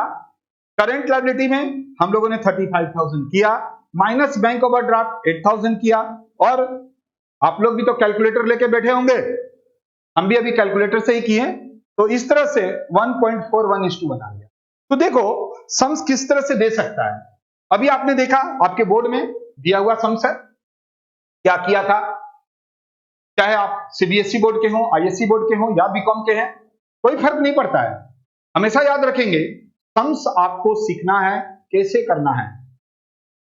करंट लायबिलिटी में हम लोगों ने 35,000 किया, माइनस बैंक ओवरड्राफ्ट 8,000 किया। और आप लोग भी तो कैलकुलेटर लेके बैठे होंगे, हम भी अभी कैलकुलेटर से ही किए, तो इस तरह से 1.41:1 आ गया। तो देखो सम्स किस तरह से दे सकता है। अभी आपने देखा आपके बोर्ड में दिया हुआ सम्स है, क्या किया था, चाहे आप सीबीएसई बोर्ड के हो, आईएससी बोर्ड के हो या बीकॉम के हैं, कोई फर्क नहीं पड़ता है। हमेशा याद रखेंगे सम्स आपको सीखना है कैसे करना है।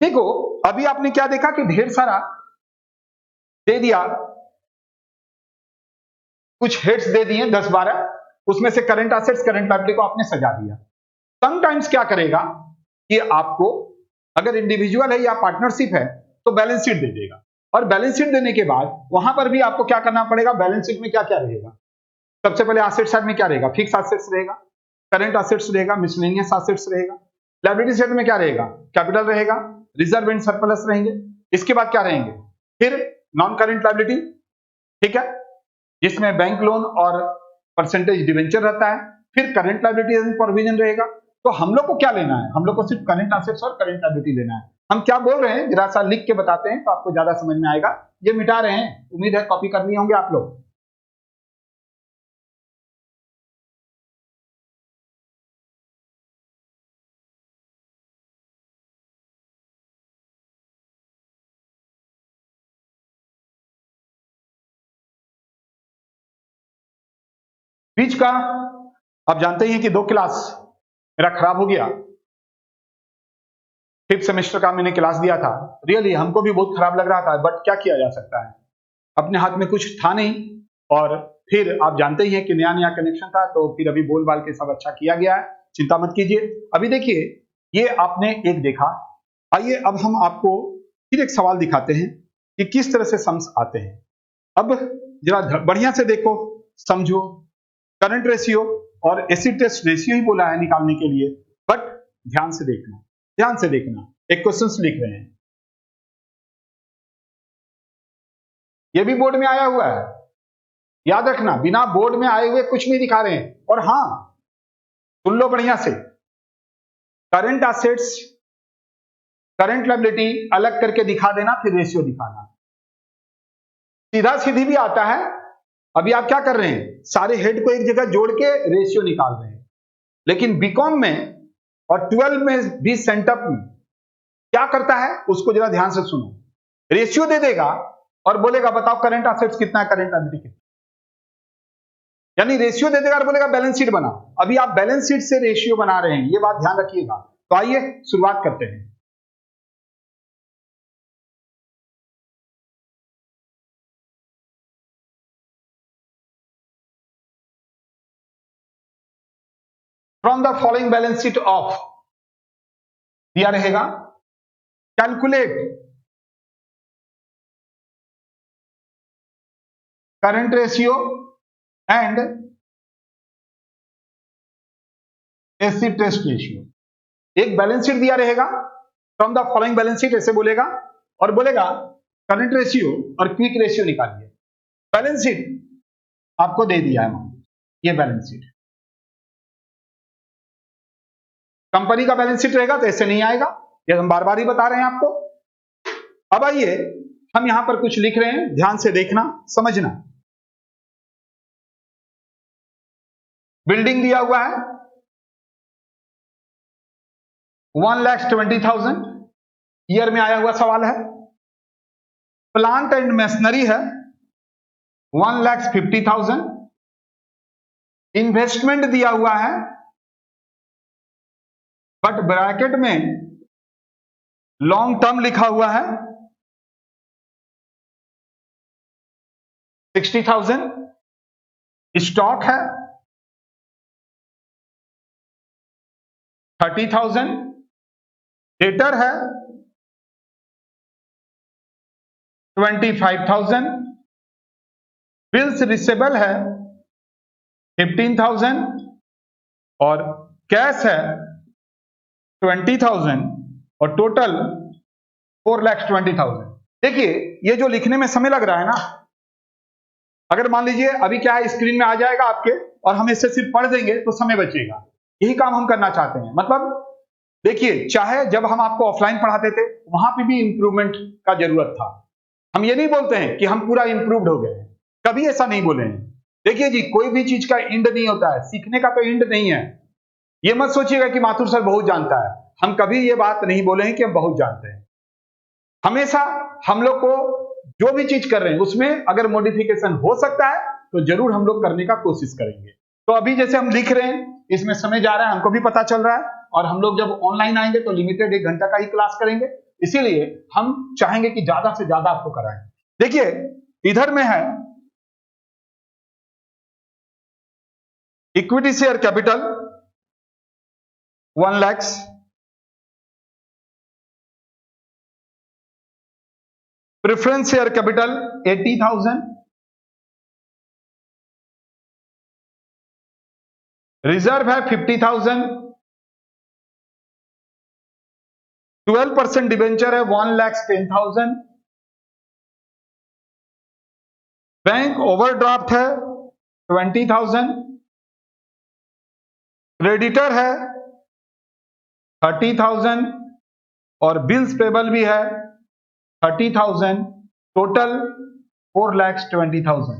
देखो अभी आपने क्या देखा कि ढेर सारा दे दिया, कुछ हेड्स दे दिए 10-12, उसमें से करंट एसेट्स करंट लायबिलिटी को आपने सजा दिया। समटाइम्स क्या करेगा कि आपको अगर इंडिविजुअल है या पार्टनरशिप है तो बैलेंस शीट दे देगा, और बैलेंस शीट देने के बाद वहां पर भी आपको क्या करना पड़ेगा, बैलेंस शीट में क्या क्या रहेगा। सबसे पहले एसेट साइड में क्या रहेगा, फिक्स एसेट्स रहेगा, करंट एसेट्स रहेगा, मिसलेनियस एसेट्स रहेगा। लायबिलिटी साइड में क्या रहेगा, कैपिटल रहेगा, रिजर्व एंड सरप्लस रहेंगे। इसके बाद क्या रहेंगे, फिर नॉन करंट लायबिलिटी, ठीक है, जिसमें बैंक लोन और परसेंटेज डिवेंचर रहता है। फिर करंट लायबिलिटी एंड प्रोविजन रहेगा। तो हम लोग को क्या लेना है, हम लोग को सिर्फ करंट एसेट्स और करंट लायबिलिटी लेना है। हम क्या बोल रहे हैं जरा सा लिख के बताते हैं तो आपको ज्यादा समझ में आएगा। ये मिटा रहे हैं, उम्मीद है कॉपी कर लिए होंगे आप लोग। बीच का आप जानते ही हैं कि 2 क्लास मेरा खराब हो गया। 5th सेमेस्टर का मैंने क्लास दिया था, रियली हमको भी बहुत खराब लग रहा था, बट क्या किया जा सकता है, अपने हाथ में कुछ था नहीं। और फिर आप जानते ही हैं कि नया नया कनेक्शन था, तो फिर अभी बोल बाल के सब अच्छा किया गया है, चिंता मत कीजिए। अभी देखिए ये आपने एक देखा, आइए अब हम आपको फिर एक सवाल दिखाते हैं कि किस तरह से सम्स आते हैं। अब जरा बढ़िया से देखो, समझो। करंट रेशियो और एसिड टेस्ट रेशियो ही बोला है निकालने के लिए, बट ध्यान से देखना, ध्यान से देखना। एक क्वेश्चन लिख रहे हैं, ये भी बोर्ड में आया हुआ है, याद रखना, बिना बोर्ड में आए हुए कुछ नहीं दिखा रहे हैं। और हां सुन लो बढ़िया से, करंट एसेट्स करंट लायबिलिटी अलग करके दिखा देना, फिर रेशियो दिखाना। सीधा सीधी भी आता है। अभी आप क्या कर रहे हैं, सारे हेड को एक जगह जोड़ के रेशियो निकाल रहे हैं। लेकिन बीकॉम में और 12 में भी सेंटअप में क्या करता है उसको जरा ध्यान से सुनो। रेशियो दे देगा और बोलेगा बताओ करंट असेट्स कितना है, करंट लायबिलिटी कितना, यानी रेशियो दे देगा और बोलेगा बैलेंस शीट बनाओ। अभी आप बैलेंस शीट से रेशियो बना रहे हैं, ये बात ध्यान रखिएगा। तो आइए शुरुआत करते हैं। From the following balance sheet of, दिया रहेगा calculate current ratio and acid test ratio. एक बैलेंस शीट दिया रहेगा, from the following balance sheet ऐसे बोलेगा और बोलेगा करंट रेशियो और क्विक रेशियो निकालिए। बैलेंस शीट आपको दे दिया है, ये बैलेंस शीट कंपनी का बैलेंस शीट रहेगा तो ऐसे नहीं आएगा, ये हम बार बार ही बता रहे हैं आपको। अब आइए हम यहां पर कुछ लिख रहे हैं, ध्यान से देखना समझना। बिल्डिंग दिया हुआ है 1,20,000, ईयर में आया हुआ सवाल है। प्लांट एंड मशीनरी है 1,50,000। इन्वेस्टमेंट दिया हुआ है बट ब्रैकेट में लॉन्ग टर्म लिखा हुआ है 60,000। स्टॉक है 30,000। डेटर है 25,000। बिल्स रिसेबल है 15,000 और कैश है 20,000 और टोटल 4,20,000। देखिए ये जो लिखने में समय लग रहा है ना, अगर मान लीजिए अभी क्या है स्क्रीन में आ जाएगा आपके और हम इससे सिर्फ पढ़ देंगे तो समय बचेगा। यही काम हम करना चाहते हैं। मतलब देखिए चाहे जब हम आपको ऑफलाइन पढ़ाते थे वहां पे भी इंप्रूवमेंट का जरूरत था। हम ये नहीं बोलते हैं कि हम पूरा इंप्रूव्ड हो गए हैं, कभी ऐसा नहीं बोले हैं। देखिए जी कोई भी चीज का एंड नहीं होता है, सीखने का तो एंड नहीं है। ये मत सोचिएगा कि माथुर सर बहुत जानता है, हम कभी ये बात नहीं बोले हैं कि हम बहुत जानते हैं। हमेशा हम लोग को जो भी चीज कर रहे हैं उसमें अगर मॉडिफिकेशन हो सकता है तो जरूर हम लोग करने का कोशिश करेंगे। तो अभी जैसे हम लिख रहे हैं इसमें समय जा रहा है, हमको भी पता चल रहा है, और हम लोग जब ऑनलाइन आएंगे तो लिमिटेड 1 घंटा का ही क्लास करेंगे, इसीलिए हम चाहेंगे कि ज्यादा से ज्यादा आपको कराएं। देखिए इधर में है equity share capital 1 lakh, preference share capital 80,000, reserve है 50,000, 12% डिबेंचर है 1,10,000, बैंक ओवरड्राफ्ट है 20,000, क्रेडिटर है 30,000 और बिल्स पेबल भी है 30,000, टोटल 4,20,000।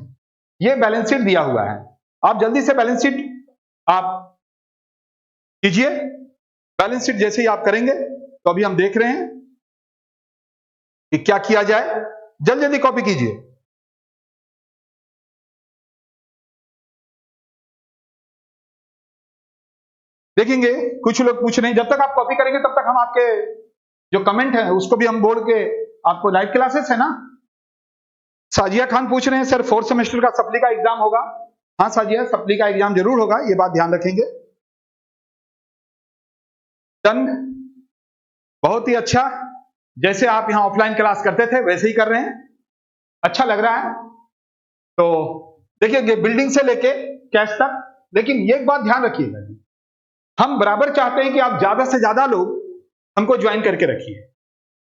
ये बैलेंस शीट दिया हुआ है। आप जल्दी से बैलेंस शीट आप कीजिए। बैलेंस शीट जैसे ही आप करेंगे तो अभी हम देख रहे हैं कि क्या किया जाए। जल्दी जल्दी कॉपी कीजिए। देखेंगे कुछ लोग पूछ रहे हैं, जब तक आप कॉपी करेंगे तब तक हम आपके जो कमेंट है उसको भी हम बोर्ड के आपको लाइव क्लासेस है ना। साजिया खान पूछ रहे हैं सर 4th सेमेस्टर का सप्ली का एग्जाम होगा। हाँ साजिया, सप्ली का एग्जाम जरूर होगा, ये बात ध्यान रखेंगे। डन, बहुत ही अच्छा। जैसे आप यहां ऑफलाइन क्लास करते थे वैसे ही कर रहे हैं, अच्छा लग रहा है। तो देखिए बिल्डिंग से लेके कैश तक, लेकिन ये एक बात ध्यान रखिएगा, हम बराबर चाहते हैं कि आप ज्यादा से ज्यादा लोग हमको ज्वाइन करके रखिए।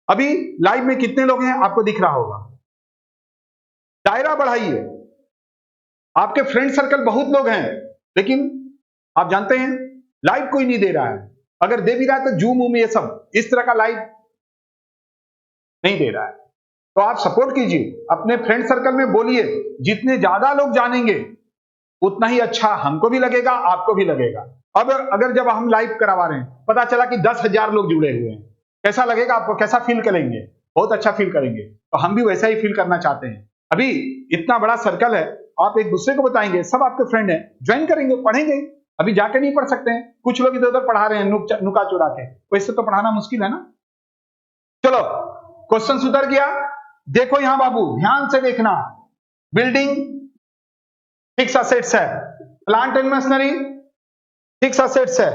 अभी लाइव में कितने लोग हैं आपको दिख रहा होगा, दायरा बढ़ाइए। आपके फ्रेंड सर्कल बहुत लोग हैं, लेकिन आप जानते हैं लाइव कोई नहीं दे रहा है। अगर दे भी रहा है तो जूम वूम ये सब इस तरह का लाइव नहीं दे रहा है। तो आप सपोर्ट कीजिए, अपने फ्रेंड सर्कल में बोलिए। जितने ज्यादा लोग जानेंगे उतना ही अच्छा हमको भी लगेगा, आपको भी लगेगा। अब अगर जब हम लाइव करवा रहे हैं, पता चला कि 10,000 लोग जुड़े हुए हैं, कैसा लगेगा आपको? कैसा फील करेंगे? बहुत अच्छा फील करेंगे। तो हम भी वैसा ही फील करना चाहते हैं। अभी इतना बड़ा सर्कल है, आप एक दूसरे को बताएंगे, सब आपके फ्रेंड हैं, ज्वाइन करेंगे, पढ़ेंगे। अभी जाके नहीं पढ़ सकते हैं, कुछ लोग इधर उधर पढ़ा रहे हैं नुका चुरा के, वैसे तो पढ़ाना मुश्किल है ना। चलो क्वेश्चन सुधर गया। देखो यहां बाबू, ध्यान से देखना। बिल्डिंग फिक्स असेट्स है, plant and machinery fix assets है,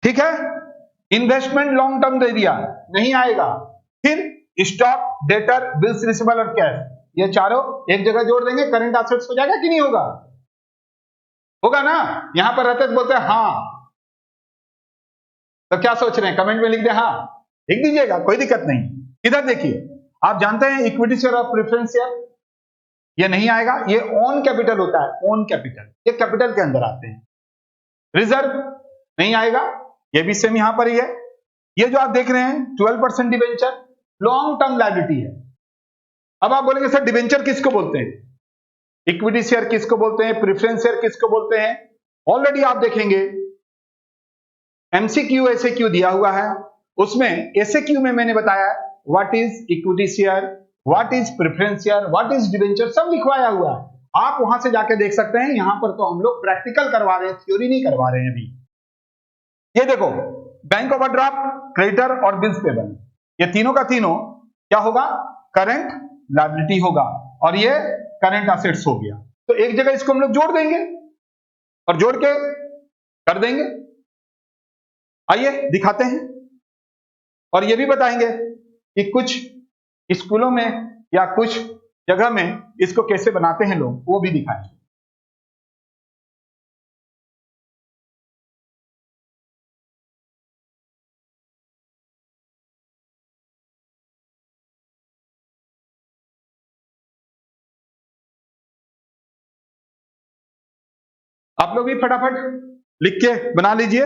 ठीक है। इन्वेस्टमेंट लॉन्ग टर्म दे दिया, नहीं आएगा। फिर स्टॉक, डेटर, बिल्स रिसीवेबल और कैश, ये चारों एक जगह जोड़ देंगे, करंट एसेट्स हो जाएगा कि नहीं होगा? होगा ना। यहां पर रहते तो बोलते हैं हाँ, तो क्या सोच रहे हैं? कमेंट में लिख दे हाँ, लिख दीजिएगा, कोई दिक्कत नहीं। इधर देखिए, आप जानते हैं इक्विटी शेयर और प्रेफरेंस शेयर, ये नहीं आएगा, ये ओन कैपिटल होता है, ओन कैपिटल, ये कैपिटल के अंदर आते हैं। रिजर्व नहीं आएगा, ये भी सेम यहां पर ही है। ये जो आप देख रहे हैं 12% डिवेंचर, लॉन्ग टर्म लायबिलिटी है। अब आप बोलेंगे सर डिवेंचर किसको बोलते हैं? इक्विटी शेयर किसको बोलते हैं? प्रेफरेंस शेयर किसको बोलते हैं? ऑलरेडी आप देखेंगे एमसीक्यू एसएक्यू दिया हुआ है, उसमें एसएक्यू में मैंने बताया what is equity share, what is preference share, what is debenture, सब लिखवाया हुआ है। आप वहां से जाके देख सकते हैं। यहां पर तो हम लोग प्रैक्टिकल करवा रहे हैं, थ्योरी नहीं करवा रहे हैं अभी। ये देखो, बैंक ओवरड्राफ्ट, क्रेडिटर और बिल्स पेबल, ये तीनों का तीनों क्या होगा? करंट लायबिलिटी होगा, और ये करंट एसेट्स हो गया। तो एक जगह इसको हम लोग जोड़ देंगे और जोड़ के कर देंगे। आइए दिखाते हैं, और ये भी बताएंगे कि कुछ स्कूलों में या कुछ जगह में इसको कैसे बनाते हैं लोग, वो भी दिखाएंगे। आप लोग भी फटाफट लिख के बना लीजिए।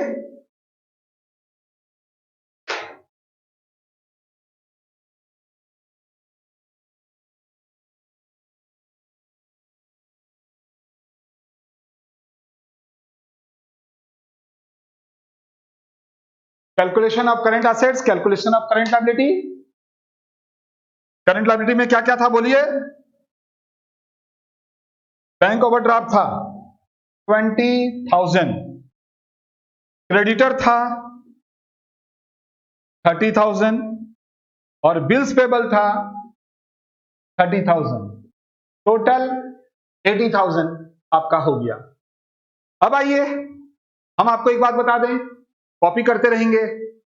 Calculation of current assets, calculation of current liability. Current liability में क्या क्या था बोलिए? बैंक ओवरड्राफ्ट था 20,000, क्रेडिटर था 30,000 और बिल्स पेबल था 30,000, टोटल 80,000 आपका हो गया। अब आइए हम आपको एक बात बता दें, कॉपी करते रहेंगे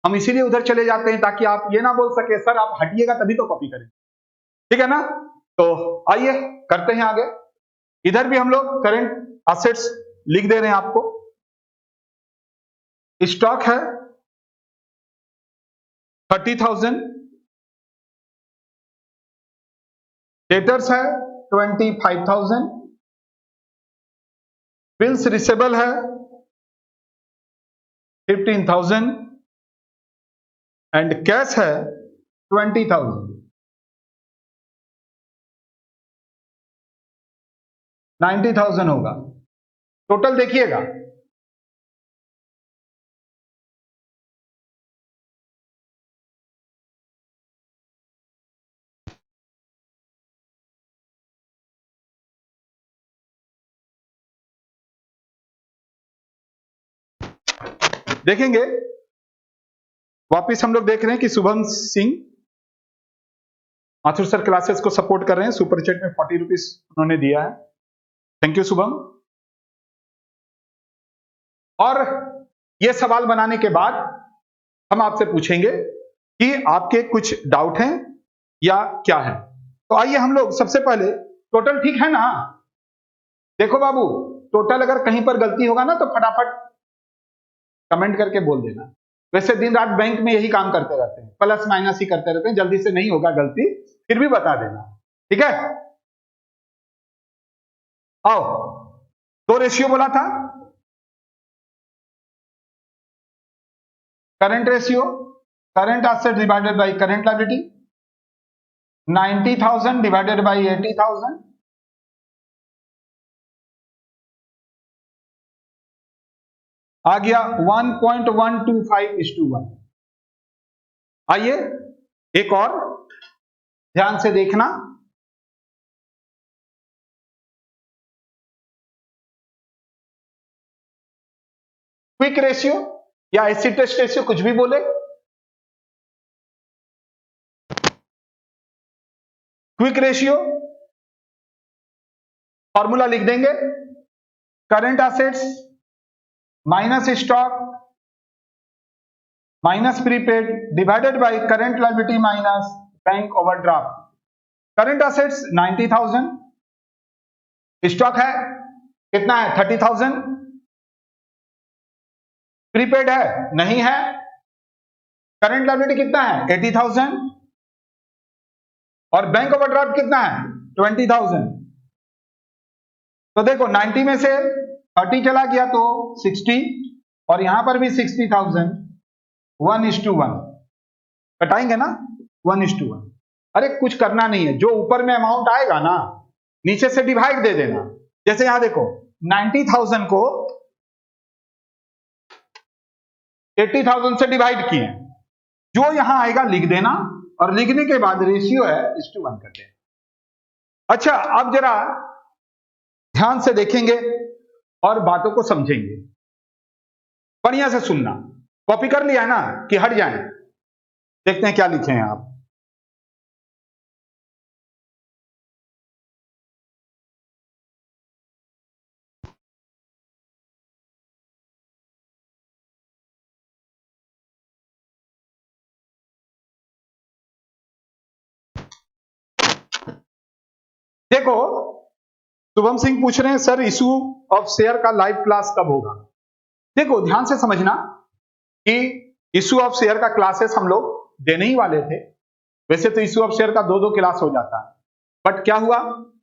हम, इसीलिए उधर चले जाते हैं ताकि आप ये ना बोल सके सर आप हटिएगा तभी तो कॉपी करें, ठीक है ना। तो आइए करते हैं आगे। इधर भी हम लोग करंट एसेट्स लिख दे रहे हैं आपको। स्टॉक है 30,000, डेटर्स है 25,000, बिल्स रिसेबल है 15,000 एंड कैश है 20,000। 90,000 होगा टोटल। देखिएगा देखेंगे, वापिस हम लोग देख रहे हैं कि शुभम सिंह माथुर सर क्लासेस को सपोर्ट कर रहे हैं, सुपर चैट में 40 रुपीज उन्होंने दिया है, थैंक यू शुभम। और ये सवाल बनाने के बाद हम आपसे पूछेंगे कि आपके कुछ डाउट हैं या क्या है। तो आइए हम लोग सबसे पहले, टोटल ठीक है ना? देखो बाबू, टोटल अगर कहीं पर गलती होगा ना तो फटाफट कमेंट करके बोल देना। वैसे दिन रात बैंक में यही काम करते रहते हैं, प्लस माइनस ही करते रहते हैं, जल्दी से नहीं होगा गलती, फिर भी बता देना, ठीक है। आओ, दो रेशियो बोला था, current ratio, current asset divided by current liability, 90,000 divided by 80,000, आ गया 1.125:1। आइए एक और ध्यान से देखना, क्विक रेशियो या एसिड टेस्ट रेशियो, कुछ भी बोले। क्विक रेशियो फॉर्मूला लिख देंगे, current assets minus stock minus prepaid divided by current liability minus bank overdraft. Current assets 90,000, stock है कितना है 30,000, प्रीपेड है नहीं है, करंट लायबिलिटी कितना है 80,000 और बैंक ओवरड्राफ्ट कितना है 20,000। तो देखो 90 में से 30 चला गया तो 60 और यहां पर भी 60,000, 1:1 कटाएंगे ना, 1:1। अरे कुछ करना नहीं है, जो ऊपर में अमाउंट आएगा ना नीचे से डिवाइड दे देना। जैसे यहां देखो 90,000 को 80,000 से डिवाइड किए, जो यहां आएगा लिख देना और लिखने के बाद रेशियो है 1:1 कर देना। अच्छा अब जरा ध्यान से देखेंगे और बातों को समझेंगे, बढ़िया से सुनना। कॉपी कर लिया है ना कि हट जाए, देखते हैं क्या लिखे हैं आप। देखो शुभम सिंह पूछ रहे हैं सर इशू ऑफ शेयर का लाइव क्लास कब होगा। देखो ध्यान से समझना कि इशू ऑफ शेयर का क्लासेस हम लोग देने ही वाले थे। वैसे तो इशू ऑफ शेयर का 2-2 क्लास हो जाता है, बट क्या हुआ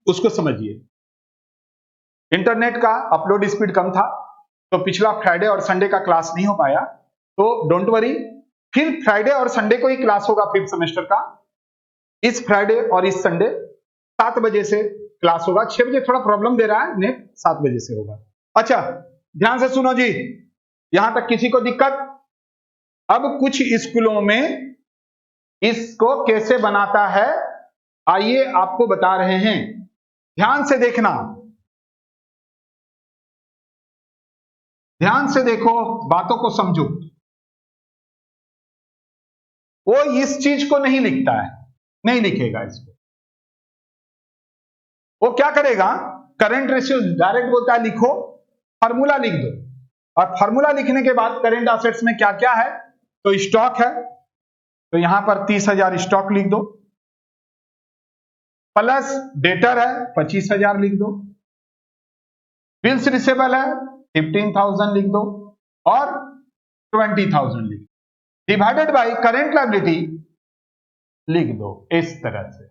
उसको समझिए। इंटरनेट का अपलोड स्पीड कम था तो पिछला फ्राइडे और संडे का क्लास नहीं हो पाया, तो डोंट वरी, फिर फ्राइडे और संडे को ही क्लास होगा 5th सेमेस्टर का। इस फ्राइडे और इस संडे 7 बजे से क्लास होगा। 6 बजे थोड़ा प्रॉब्लम दे रहा है नेट, 7 बजे से होगा। अच्छा ध्यान से सुनो जी, यहां तक किसी को दिक्कत। अब कुछ स्कूलों में इसको कैसे बनाता है आइए आपको बता रहे हैं, ध्यान से देखना, ध्यान से देखो, बातों को समझो। वो इस चीज को नहीं लिखता है, नहीं लिखेगा इसको। वो क्या करेगा, करंट रेशियो डायरेक्ट बोलता है लिखो, फार्मूला लिख दो, और फार्मूला लिखने के बाद करंट एसेट्स में क्या क्या है, तो स्टॉक है तो यहां पर 30,000 स्टॉक लिख दो, प्लस डेटर है 25,000 लिख दो, बिल्स रिसेबल है 15,000 लिख दो और 20,000 लिख दो, डिवाइडेड बाय करंट लायबिलिटी लिख दो इस तरह से।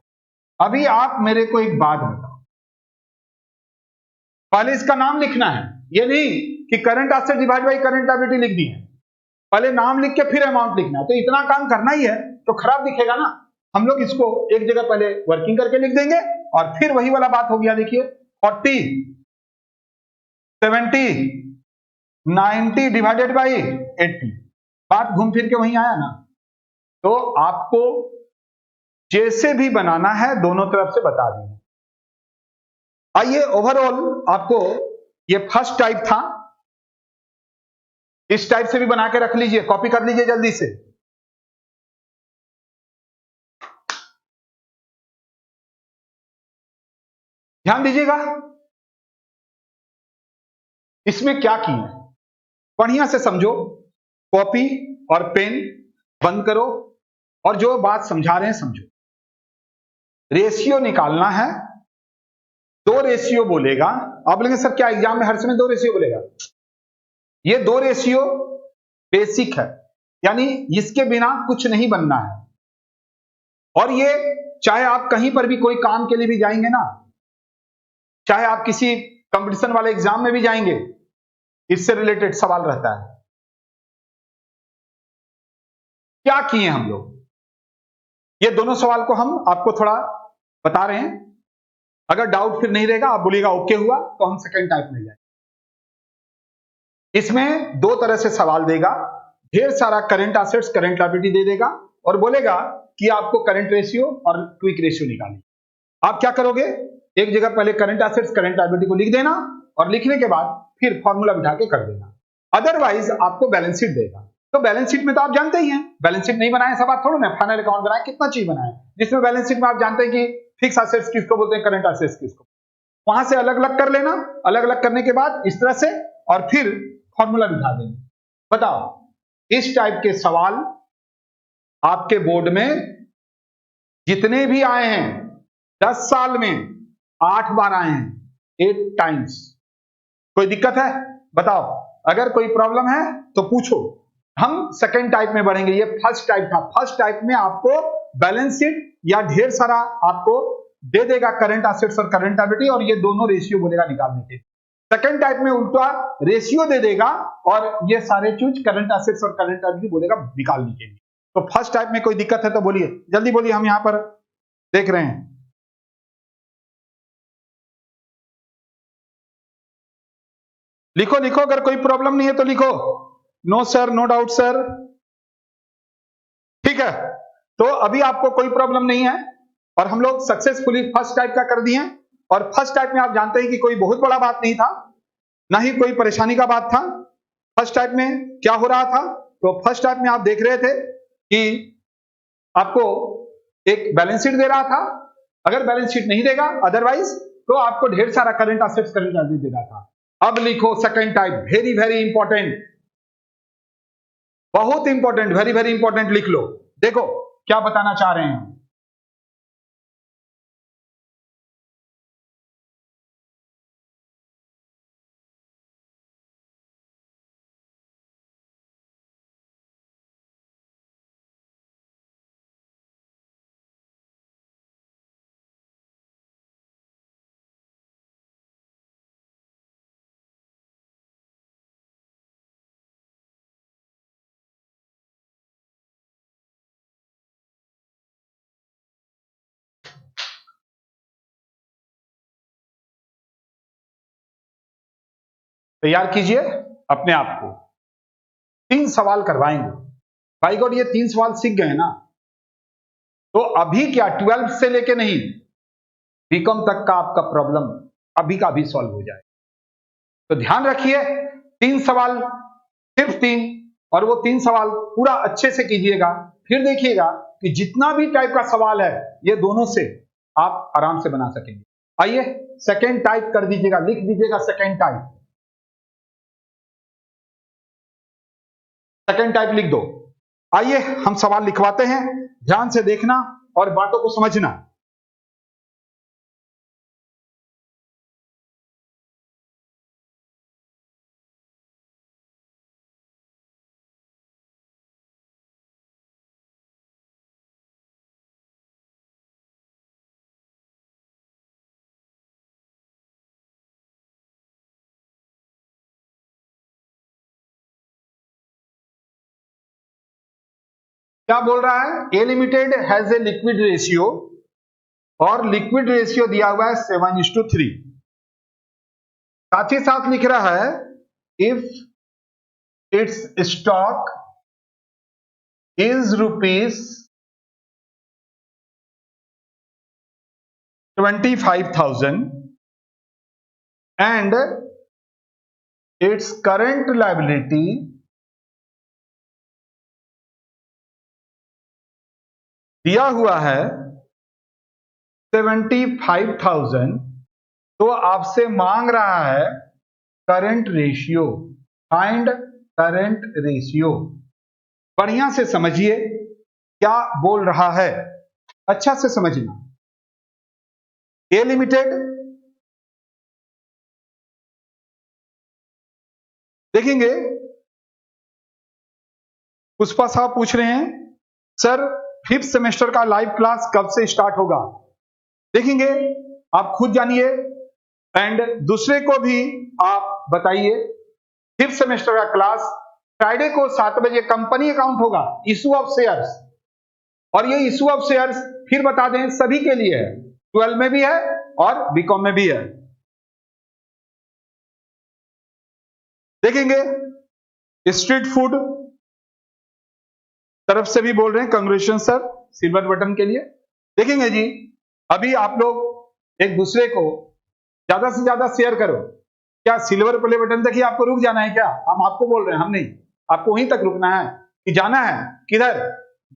अभी आप मेरे को एक बात बताओ, पहले इसका नाम लिखना है, ये नहीं कि current asset divide by current liability लिख दी है, पहले नाम लिख के फिर अमाउंट लिखना है। तो इतना काम करना ही है तो खराब दिखेगा ना। हम लोग इसको एक जगह पहले वर्किंग करके लिख देंगे और फिर वही वाला बात हो गया। देखिए 40, 70, 90 डिवाइडेड बाय 80, बात घूम फिर के वहीं आया ना। तो आपको जैसे भी बनाना है दोनों तरफ से बता देंगे। आइए ओवरऑल आपको ये फर्स्ट टाइप था, इस टाइप से भी बना के रख लीजिए, कॉपी कर लीजिए जल्दी से। ध्यान दीजिएगा इसमें क्या किया है, बढ़िया से समझो, कॉपी और पेन बंद करो और जो बात समझा रहे हैं समझो। रेशियो निकालना है, 2 रेशियो बोलेगा। आप बोलेंगे सर क्या एग्जाम में हर समय 2 रेशियो बोलेगा? ये 2 रेशियो बेसिक है, यानी इसके बिना कुछ नहीं बनना है। और ये चाहे आप कहीं पर भी कोई काम के लिए भी जाएंगे ना, चाहे आप किसी कंपटीशन वाले एग्जाम में भी जाएंगे, इससे रिलेटेड सवाल रहता है। क्या किए हम लोग, ये दोनों सवाल को हम आपको थोड़ा बता रहे हैं। अगर डाउट फिर नहीं रहेगा आप बोलिएगा ओके हुआ तो हम सेकंड टाइप में जाएंगे। इसमें दो तरह से सवाल देगा, ढेर सारा करंट एसेट्स करंट लायबिलिटी दे देगा और बोलेगा कि आपको करंट रेशियो और क्विक रेशियो निकालिए। आप क्या करोगे, एक जगह पहले करंट एसेट्स करंट लायबिलिटी को लिख देना और लिखने के बाद फिर फॉर्मूला बिठा के कर देना। अदरवाइज आपको बैलेंस शीट देगा, तो बैलेंस शीट में तो आप जानते ही हैं, बैलेंस शीट नहीं बनाए ऐसा बात थोड़ा ना, फाइनल अकाउंट बनाए कितना चीज बनाए, जिसमें बैलेंस शीट में आप जानते हैं कि फिक्स एसेट्स किसको बोलते हैं, करंट एसेट्स किसको, वहां से अलग अलग कर लेना, अलग अलग करने के बाद इस तरह से और फिर फॉर्मूला बिठा देना। बताओ, इस टाइप के सवाल आपके बोर्ड में जितने भी आए हैं 10 साल में 8 बार आए हैं, 8 टाइम्स। कोई दिक्कत है बताओ, अगर कोई प्रॉब्लम है तो पूछो। हम सेकंड टाइप में बढ़ेंगे, ये फर्स्ट टाइप था। फर्स्ट टाइप में आपको बैलेंस शीट या ढेर सारा आपको दे देगा करंट एसेट्स और करंट लायबिलिटी और ये दोनों रेशियो बोलेगा निकालने के। सेकंड टाइप में उल्टा रेशियो दे देगा और ये सारे चीज करंट एसेट्स और करंट लायबिलिटी बोलेगा निकालने के लिए। तो फर्स्ट टाइप में कोई दिक्कत है तो बोलिए, जल्दी बोलिए, हम यहां पर देख रहे हैं। लिखो लिखो, अगर कोई प्रॉब्लम नहीं है तो लिखो। No sir, no doubt sir. ठीक है, तो अभी आपको कोई प्रॉब्लम नहीं है और हम लोग सक्सेसफुली फर्स्ट टाइप का कर दिए। और फर्स्ट टाइप में आप जानते हैं कि कोई बहुत बड़ा बात नहीं था, ना ही कोई परेशानी का बात था। फर्स्ट टाइप में क्या हो रहा था, तो फर्स्ट टाइप में आप देख रहे थे कि आपको एक बैलेंस शीट दे रहा था, अगर बैलेंस शीट नहीं देगा अदरवाइज तो आपको ढेर सारा करंट एसेट्स करंट लायबिलिटी दे रहा था। अब लिखो second type, very very important, बहुत इंपॉर्टेंट, वेरी वेरी इंपॉर्टेंट, लिख लो। देखो क्या बताना चाह रहे हैं। तैयार कीजिए अपने आप को, 3 सवाल करवाएंगे। भाई गॉड, ये 3 सवाल सीख गए ना, तो अभी क्या 12 से लेके नहीं, बीकॉम तक का आपका प्रॉब्लम अभी का भी सॉल्व हो जाए। तो ध्यान रखिए, 3 सवाल, सिर्फ 3, और वो 3 सवाल पूरा अच्छे से कीजिएगा। फिर देखिएगा कि जितना भी टाइप का सवाल है ये दोनों से आप आराम से बना सकेंगे। आइए सेकेंड टाइप कर दीजिएगा, लिख दीजिएगा सेकेंड टाइप, सेकेंड टाइप लिख दो। आइए हम सवाल लिखवाते हैं, ध्यान से देखना और बातों को समझना। क्या बोल रहा है, A limited has a liquid ratio, और लिक्विड रेशियो दिया हुआ है 7:3। साथ ही साथ लिख रहा है if it's stock is ₹25,000 and its current liability दिया हुआ है 75,000, तो आपसे मांग रहा है current ratio, find current ratio. बढ़िया से समझिए क्या बोल रहा है, अच्छा से समझना। ए लिमिटेड, देखेंगे पुष्पा साहब पूछ रहे हैं सर 5th सेमेस्टर का लाइव क्लास कब से स्टार्ट होगा। देखेंगे, आप खुद जानिए एंड दूसरे को भी आप बताइए। 5th सेमेस्टर का क्लास फ्राइडे को 7 बजे कंपनी अकाउंट होगा, इशू ऑफ शेयर्स, और ये इशू ऑफ शेयर्स फिर बता दें सभी के लिए है, 12 में भी है और बीकॉम में भी है। देखेंगे स्ट्रीट फूड तरफ से भी बोल रहे हैं कंग्रेचुलेशन सर सिल्वर बटन के लिए। देखेंगे जी, अभी आप लोग एक दूसरे को ज्यादा से ज्यादा शेयर करो। क्या सिल्वर प्ले बटन तक ही आपको रुक जाना है क्या? हम आपको बोल रहे हैं, हम नहीं, आपको वहीं तक रुकना है कि जाना है किधर?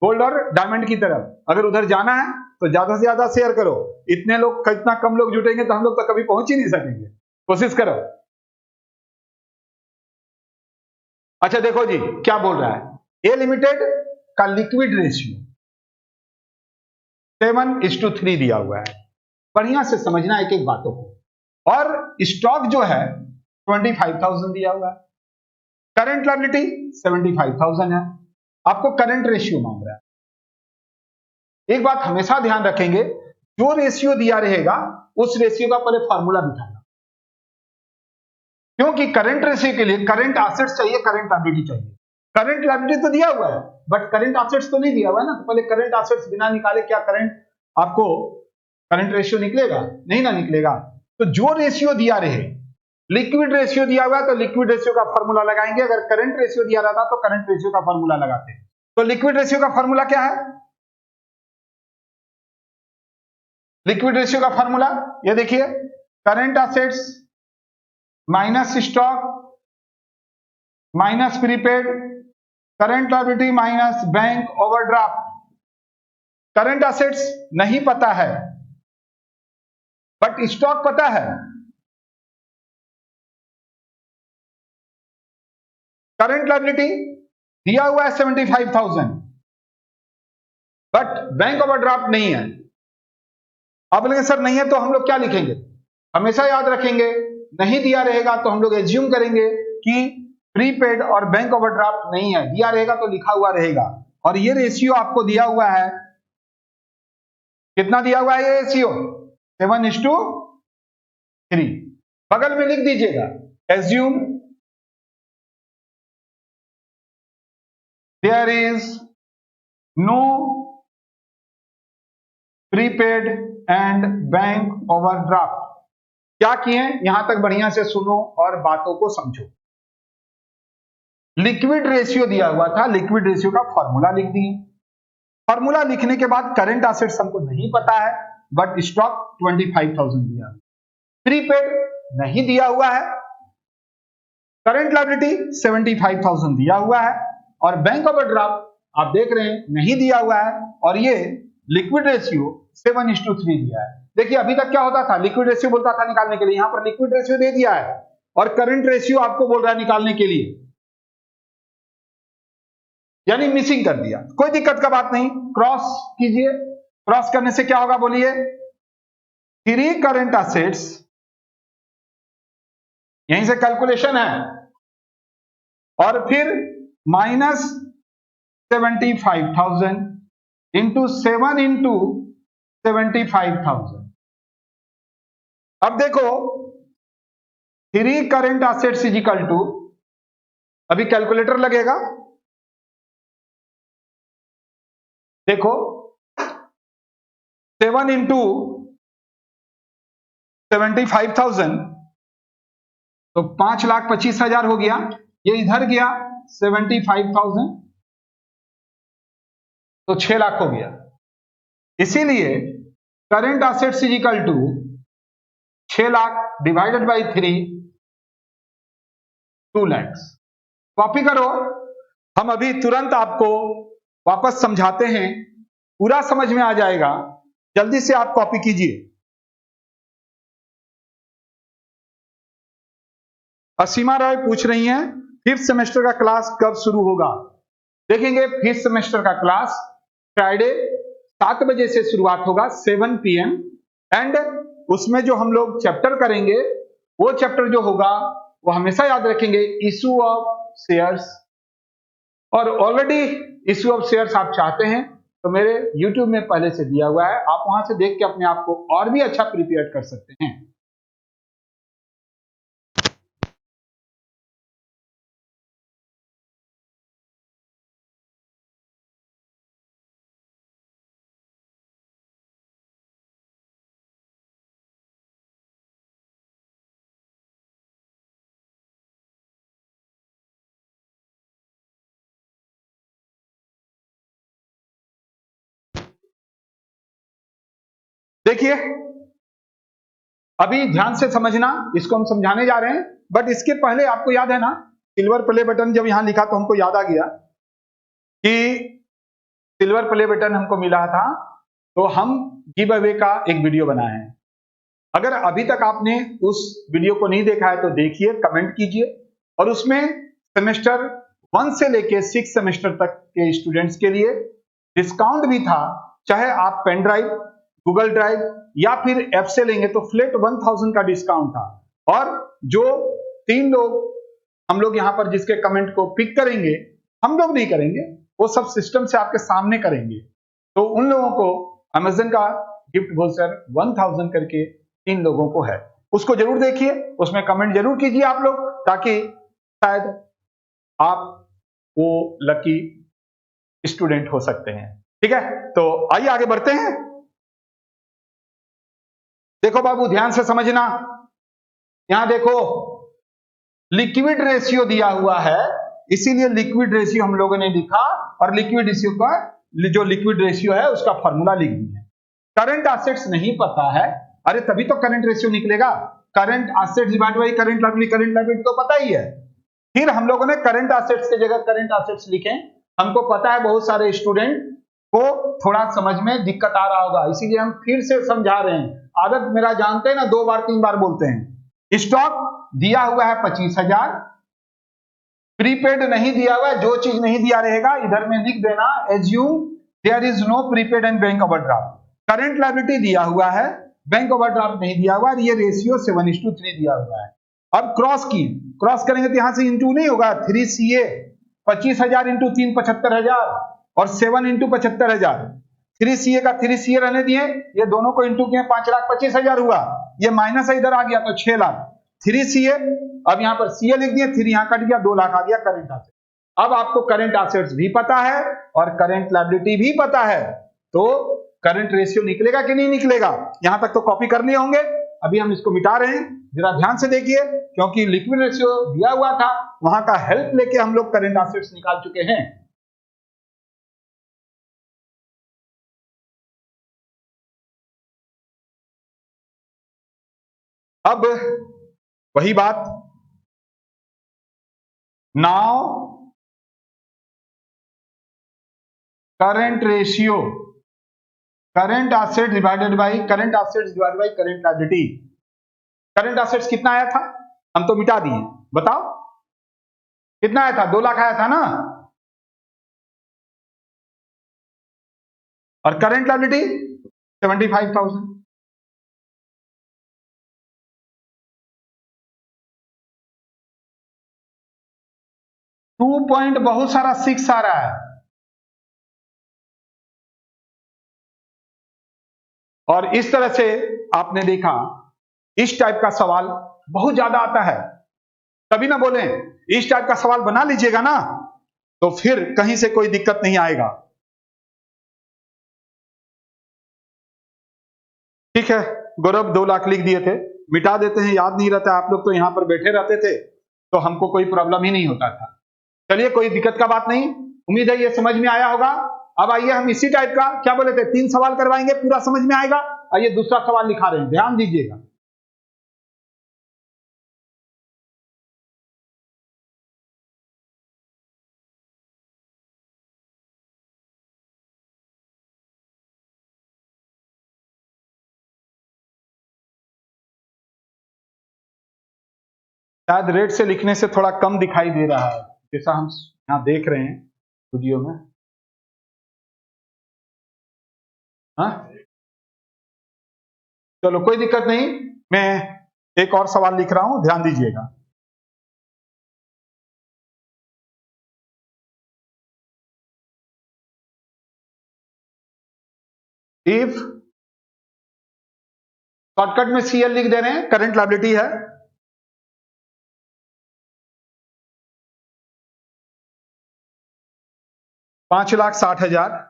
गोल्ड और डायमंड की तरफ। अगर उधर जाना है तो ज्यादा से ज्यादा शेयर करो। इतने लोग, इतना कम लोग जुटेंगे तो हम लोग तो कभी पहुंच ही नहीं सकेंगे। कोशिश करो। अच्छा देखो जी क्या बोल रहा है, ए लिमिटेड का लिक्विड रेशियो 7:3 दिया हुआ है। बढ़िया से समझना एक एक बातों को। और स्टॉक जो है 25,000 दिया हुआ है, करंट लायबिलिटी 75,000 है, आपको करंट रेशियो मांग रहा है। एक बात हमेशा ध्यान रखेंगे, जो रेशियो दिया रहेगा उस रेशियो का पहले फॉर्मूला बिठाना, क्योंकि करंट रेशियो के लिए करंट एसेट्स चाहिए, करंट लायबिलिटी चाहिए। करंट लायबिलिटी तो दिया हुआ है बट करंट एसेट्स तो नहीं दिया हुआ है ना, तो पहले करंट एसेट्स बिना निकाले क्या करंट आपको करंट रेशियो निकलेगा? नहीं ना निकलेगा। तो जो रेशियो दिया रहे, लिक्विड रेशियो दिया हुआ है तो लिक्विड रेशियो का फॉर्मूला लगाएंगे। अगर करंट रेशियो दिया रहता तो करंट रेशियो का फॉर्मूला लगाते। तो लिक्विड रेशियो का फॉर्मूला क्या है? लिक्विड रेशियो का फॉर्मूला ये देखिए, current assets minus stock minus prepaid, current liability minus bank overdraft. Current assets नहीं पता है बट स्टॉक पता है। करंट लायबिलिटी दिया हुआ है 75,000 बट बैंक ओवरड्राफ्ट नहीं है। आप बोलेंगे सर नहीं है तो हम लोग क्या लिखेंगे? हमेशा याद रखेंगे, नहीं दिया रहेगा तो हम लोग एज्यूम करेंगे कि प्रीपेड और बैंक ओवरड्राफ्ट नहीं है। दिया रहेगा तो लिखा हुआ रहेगा। और ये रेशियो आपको दिया हुआ है, कितना दिया हुआ है ये रेशियो? 7:3। बगल में लिख दीजिएगा, assume there is no prepaid and bank overdraft. क्या किए? यहां तक बढ़िया से सुनो और बातों को समझो। लिक्विड रेशियो दिया हुआ था, लिक्विड रेशियो का फॉर्मूला लिख दिए। फॉर्मूला लिखने के बाद करंट एसेट्स हमको नहीं पता है बट स्टॉक 25,000 दिया, प्रीपेड नहीं दिया हुआ है, करंट लायबिलिटी 75,000 दिया हुआ है और बैंक ओवरड्राफ्ट आप देख रहे हैं नहीं दिया हुआ है। और ये लिक्विड रेशियो 7:3 दिया है। देखिए अभी तक क्या होता था, लिक्विड रेशियो बोलता था निकालने के लिए, यहां पर लिक्विड रेशियो दे दिया है और करंट रेशियो आपको बोल रहा है निकालने के लिए, यानी मिसिंग कर दिया। कोई दिक्कत का बात नहीं, क्रॉस कीजिए। क्रॉस करने से क्या होगा बोलिए? 3 करंट एसेट्स, यहीं से कैलकुलेशन है, और फिर माइनस 75,000 इंटू 7 इंटू 75,000। अब देखो 3 current assets is equal to, अभी कैलकुलेटर लगेगा, देखो 7 इंटू 75,000 तो 5,25,000 हो गया। ये इधर गया 75,000 तो 6 लाख हो गया। इसीलिए current assets is equal to 6 lakh divided by 3 2 lakh. Copy करो, हम अभी तुरंत आपको वापस समझाते हैं, पूरा समझ में आ जाएगा। जल्दी से आप कॉपी कीजिए। असीमा राय पूछ रही हैं 5th सेमेस्टर का क्लास कब शुरू होगा? देखेंगे 5th सेमेस्टर का क्लास फ्राइडे 7 बजे से शुरुआत होगा, 7 PM। एंड उसमें जो हम लोग चैप्टर करेंगे, वो चैप्टर जो होगा वो हमेशा याद रखेंगे, इशू ऑफ शेयर्स। और ऑलरेडी इशू ऑफ शेयर्स आप चाहते हैं तो मेरे YouTube में पहले से दिया हुआ है, आप वहां से देख के अपने आप को और भी अच्छा प्रिपेयर कर सकते हैं। देखिए अभी ध्यान से समझना, इसको हम समझाने जा रहे हैं, बट इसके पहले आपको याद है ना, सिल्वर प्ले बटन जब यहां लिखा तो हमको याद आ गया कि सिल्वर प्ले बटन हमको मिला था, तो हम गिव अवे का एक वीडियो बनाए हैं। अगर अभी तक आपने उस वीडियो को नहीं देखा है तो देखिए, कमेंट कीजिए, और उसमें सेमेस्टर 1 से लेके 6 सेमेस्टर तक के स्टूडेंट्स के लिए डिस्काउंट भी था। चाहे आप पेन ड्राइव, गूगल ड्राइव या फिर ऐप से लेंगे तो फ्लैट 1000 का डिस्काउंट था। और जो 3 लोग हम लोग यहाँ पर जिसके कमेंट को पिक करेंगे, हम लोग नहीं करेंगे, वो सब सिस्टम से आपके सामने करेंगे, तो उन लोगों को अमेज़न का गिफ्ट वाउचर 1000 करके 3 लोगों को है। उसको जरूर देखिए, उसमें कमेंट जरूर कीजिए आप लोग, ताकि शायद आप वो लकी स्टूडेंट हो सकते हैं। ठीक है, तो आइए आगे बढ़ते हैं। देखो बाबू, ध्यान से समझना, यहां देखो लिक्विड रेशियो दिया हुआ है, इसीलिए लिक्विड रेशियो हम लोगों ने लिखा, और लिक्विड रेशियो का जो लिक्विड रेशियो है उसका फॉर्मूला लिख दिया। करंट एसेट्स नहीं पता है, अरे तभी तो करंट रेशियो निकलेगा। Current assets divide by current liability तो पता ही है। फिर हम लोगों ने करंट एसेट्स की जगह करंट एसेट्स लिखे। हमको पता है बहुत सारे स्टूडेंट को थोड़ा समझ में दिक्कत आ रहा होगा, इसीलिए हम फिर से समझा रहे हैं। आदत मेरा जानते हैं ना, 2 बार 3 बार बोलते हैं। स्टॉक दिया हुआ है 25,000, प्रीपेड नहीं दिया हुआ है। जो चीज नहीं दिया रहेगा इधर में लिख देना, assume there is no prepaid and bank overdraft. Current liability दिया हुआ है, बैंक ओवरड्राफ्ट नहीं दिया हुआ, ये रेशियो 7:3 दिया हुआ है। अब क्रॉस करेंगे तो यहां से इंटू नहीं होगा, 3CA 25,000 इंटू 3 75,000 और 7 इंटू 75,000। 3CA का 3CA रहने दिए, ये दोनों को इंटू किए 5,25,000 हुआ, ये माइनस इधर आ गया तो 6 लाख। 3CA, अब यहां पर CA लिख दिए, 3 यहां कट गया, 2 लाख आ गया करंट एसेट। अब आपको करंट एसेट्स भी पता है और करंट लायबिलिटी भी पता है, तो करंट रेशियो निकलेगा कि नहीं निकलेगा? यहां तक तो कॉपी कर लिए होंगे। अभी हम इसको मिटा रहे हैं, जरा ध्यान से देखिए, क्योंकि लिक्विड रेशियो दिया हुआ था, वहां का हेल्प लेके हम लोग करंट एसेट्स निकाल चुके हैं। अब वही बात, now current ratio, current asset divided by current liability. Current assets कितना आया था? हम तो मिटा दिए, बताओ कितना आया था? 2 लाख आया था ना। और करंट लायबिलिटी 75,000। टू पॉइंट बहुत सारा 6 आ रहा है, और इस तरह से आपने देखा इस टाइप का सवाल बहुत ज्यादा आता है। तभी ना बोले इस टाइप का सवाल बना लीजिएगा ना, तो फिर कहीं से कोई दिक्कत नहीं आएगा। ठीक है, गौरव 2 लाख लिख दिए थे, मिटा देते हैं, याद नहीं रहता। आप लोग तो यहां पर बैठे रहते थे तो हमको कोई प्रॉब्लम ही नहीं होता था। चलिए, कोई दिक्कत का बात नहीं, उम्मीद है ये समझ में आया होगा। अब आइए हम इसी टाइप का, क्या बोले थे, 3 सवाल करवाएंगे, पूरा समझ में आएगा। आइए दूसरा सवाल लिखा रहे हैं, ध्यान दीजिएगा। शायद रेड से लिखने से थोड़ा कम दिखाई दे रहा है, जैसा हम यहाँ देख रहे हैं वीडियो में। हाँ, चलो कोई दिक्कत नहीं, मैं एक और सवाल लिख रहा हूं, ध्यान दीजिएगा। इफ, शॉर्टकट में CL लिख दे रहे हैं, करंट लायबिलिटी है, $5,60,000।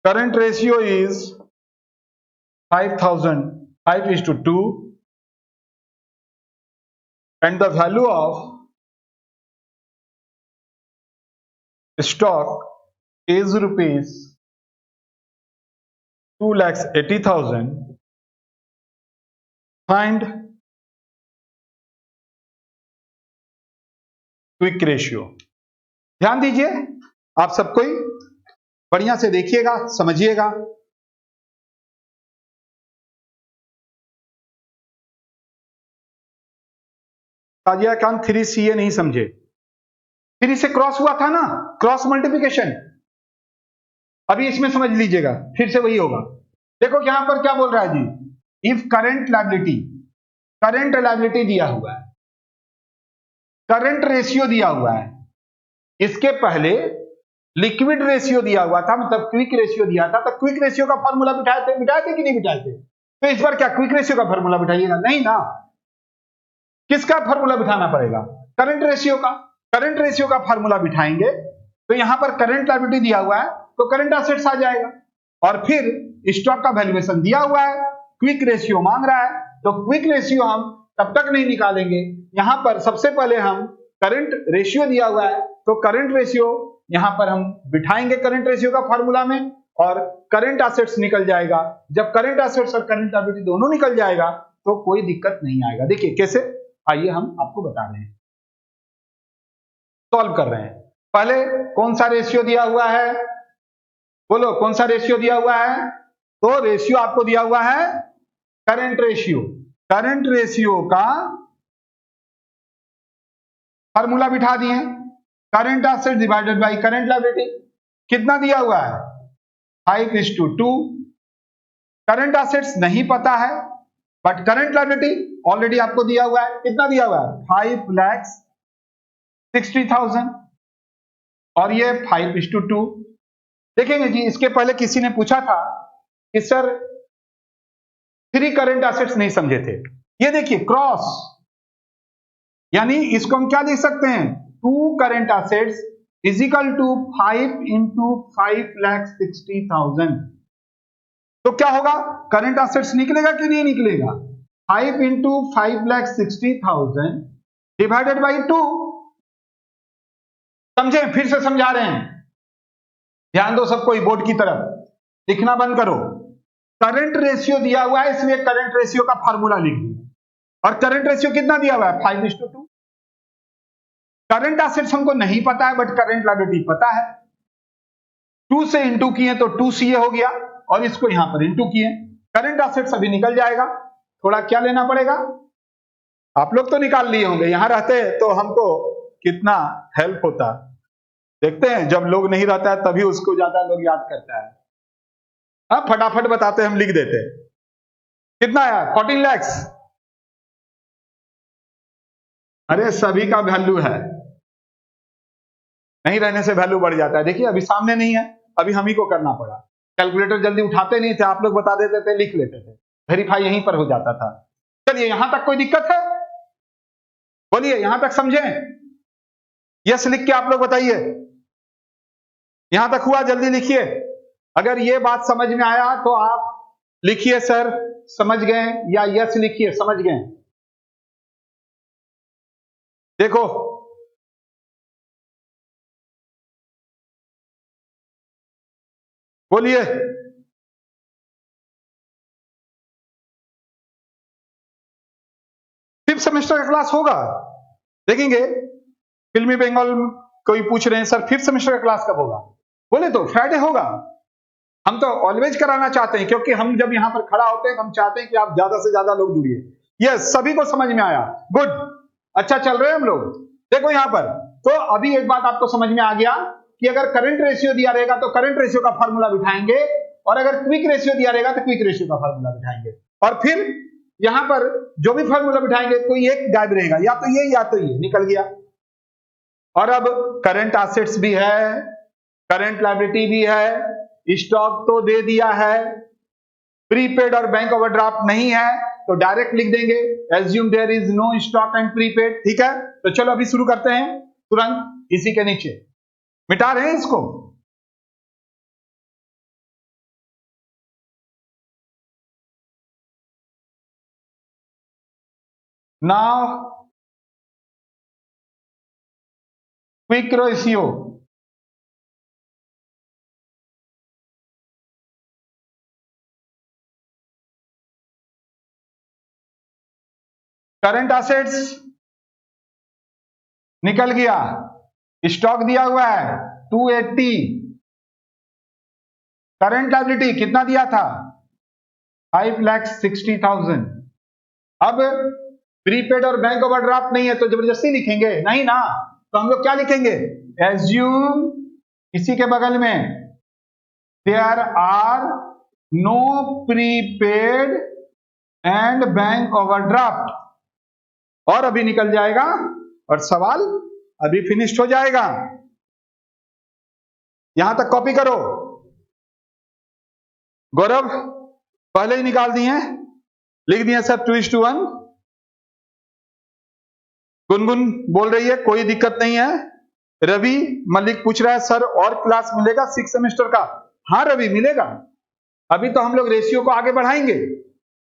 Current ratio is 5,000, 5:2, and the value of stock is rupees 2,80,000, find quick ratio. ध्यान दीजिए, आप सब कोई बढ़िया से देखिएगा, समझिएगा। ताजिया खान 3CA नहीं समझे, 3 से क्रॉस हुआ था ना, क्रॉस मल्टीप्लिकेशन। अभी इसमें समझ लीजिएगा, फिर से वही होगा। देखो यहां पर क्या बोल रहा है जी, इफ करंट लायबिलिटी दिया हुआ है, करंट रेशियो दिया हुआ है, इसके पहले लिक्विड रेशियो दिया हुआ था, मतलब क्विक रेशियो दिया था, तो क्विक रेशियो का फॉर्मूला बिठाए थे कि नहीं बिठाए थे? तो इस बार क्या क्विक रेशियो का फॉर्मूला बिठाइएगा? नहीं ना। किसका फॉर्मूला बिठाना पड़ेगा? करंट रेशियो का। करंट रेशियो का फॉर्मूला बिठाएंगे तो यहां पर करंट लायबिलिटी दिया हुआ है तो करंट एसेट्स आ जाएगा, और फिर स्टॉक का वैल्यूएशन दिया हुआ है, क्विक रेशियो मांग रहा है, तो क्विक रेशियो हम तब तक नहीं निकालेंगे, यहां पर सबसे पहले हम करंट रेशियो दिया हुआ है तो करंट रेशियो यहां पर हम बिठाएंगे करंट रेशियो का फॉर्मूला में, और करंट एसेट्स निकल जाएगा। जब करंट एसेट्स और करंट लायबिलिटी दोनों निकल जाएगा तो कोई दिक्कत नहीं आएगा। देखिए कैसे, आइए हम आपको बता रहे हैं, सॉल्व कर रहे हैं। पहले कौन सा रेशियो दिया हुआ है? बोलो कौन सा रेशियो दिया हुआ है? तो रेशियो आपको दिया हुआ है करंट रेशियो। करंट रेशियो का फॉर्मूला बिठा दिए, current asset divided by current liability. कितना दिया हुआ है? 5:2। करंट एसेट्स नहीं पता है, बट करंट लायबिलिटी ऑलरेडी आपको दिया हुआ है। कितना दिया हुआ है? 5,60,000, और ये 5:2। देखेंगे जी, इसके पहले किसी ने पूछा था कि सर 3 करंट एसेट्स नहीं समझे थे। ये देखिए क्रॉस, यानी इसको हम क्या लिख सकते हैं? 2 current assets is equal to 5 into 5,60,000। तो क्या होगा? करंट एसेट्स निकलेगा कि नहीं निकलेगा? 5 into 5,60,000 डिवाइडेड बाई 2। समझे? फिर से समझा रहे हैं, ध्यान दो सबको, बोर्ड की तरफ लिखना बंद करो। करंट रेशियो दिया हुआ है, इसलिए करंट रेशियो का फॉर्मूला लिख दिया, और करंट रेशियो कितना दिया हुआ है? 5:2। करंट एसेट्स हमको नहीं पता है, बट करंट लायबिलिटी पता है। 2 से इंटू किए तो 2CA हो गया, और इसको यहां पर इंटू किए, करंट एसेट्स अभी निकल जाएगा। थोड़ा क्या लेना पड़ेगा? आप लोग तो निकाल लिए होंगे, यहां रहते तो हमको कितना हेल्प होता। देखते हैं जब लोग नहीं रहता है तभी उसको ज्यादा लोग याद करता है। अब फटाफट बताते, हम लिख देते। कितना आया? 14 लाख। अरे सभी का वैल्यू है, नहीं रहने से वैल्यू बढ़ जाता है। देखिए अभी सामने नहीं है, अभी हम ही को करना पड़ा। कैलकुलेटर जल्दी उठाते नहीं थे, आप लोग बता देते थे, लिख लेते थे, वेरीफाई यहीं पर हो जाता था। चलिए यहां तक कोई दिक्कत है? बोलिए, यहां तक समझे? यस लिख के आप लोग बताइए, यहां तक हुआ? जल्दी लिखिए। अगर ये बात समझ में आया तो आप लिखिए सर समझ गए, या यस लिखिए समझ गए। देखो बोलिए, फिफ्थ सेमेस्टर का क्लास होगा, देखेंगे। फिल्मी बंगाल कोई पूछ रहे हैं सर फिफ्थ सेमेस्टर का क्लास कब होगा? बोले तो फ्राइडे होगा। हम तो ऑलवेज कराना चाहते हैं, क्योंकि हम जब यहां पर खड़ा होते हैं हम चाहते हैं कि आप ज्यादा से ज्यादा लोग जुड़िए। यस, सभी को समझ में आया, गुड, अच्छा चल रहे हैं हम लोग। देखो यहां पर तो अभी एक बात आपको समझ में आ गया कि अगर करंट रेशियो दिया रहेगा तो करंट रेशियो का फॉर्मूला बिठाएंगे, और अगर क्विक रेशियो दिया रहेगा तो क्विक रेशियो का फॉर्मूला बिठाएंगे, और फिर यहां पर जो भी फॉर्मूला बिठाएंगे कोई एक गायब रहेगा, या तो ये या तो ये निकल गया। और अब करंट एसेट्स भी है, करंट लायबिलिटी भी है, स्टॉक तो दे दिया है, प्रीपेड और बैंक ओवरड्राफ्ट नहीं है, तो डायरेक्ट लिख देंगे assume there is no stock and prepaid. ठीक है, तो चलो अभी शुरू करते हैं तुरंत, इसी के नीचे मिटा रहे हैं इसको। Now quick ratio, current assets निकल गया, स्टॉक दिया हुआ है 280, करंट लायबिलिटी कितना दिया था 5,60,000। अब प्रीपेड और बैंक ओवरड्राफ्ट नहीं है तो जबरदस्ती लिखेंगे नहीं ना, तो हम लोग क्या लिखेंगे, एज्यूम इसी के बगल में there are no prepaid and bank overdraft, और अभी निकल जाएगा और सवाल अभी फिनिश्ड हो जाएगा। यहां तक कॉपी करो। गौरव पहले ही निकाल दिए, लिख दिए सब 2:1। गुनगुन बोल रही है कोई दिक्कत नहीं है। रवि मलिक पूछ रहा है सर और क्लास मिलेगा 6 सेमेस्टर का? हाँ रवि मिलेगा, अभी तो हम लोग रेशियो को आगे बढ़ाएंगे,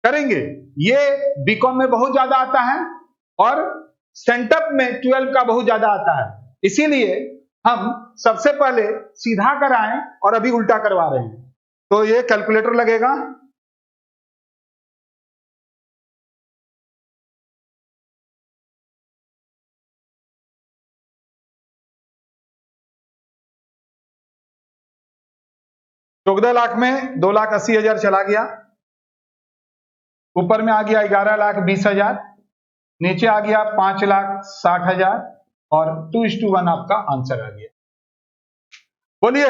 करेंगे। ये बीकॉम में बहुत ज्यादा आता है और सेंटअप में 12 का बहुत ज्यादा आता है, इसीलिए हम सबसे पहले सीधा कराएं और अभी उल्टा करवा रहे हैं। तो ये कैलकुलेटर लगेगा, चौदह लाख में 2,80,000 चला गया, ऊपर में आ गया 11,20,000, नीचे आ गया 5,60,000 और 2:1 आपका आंसर आ गया। बोलिए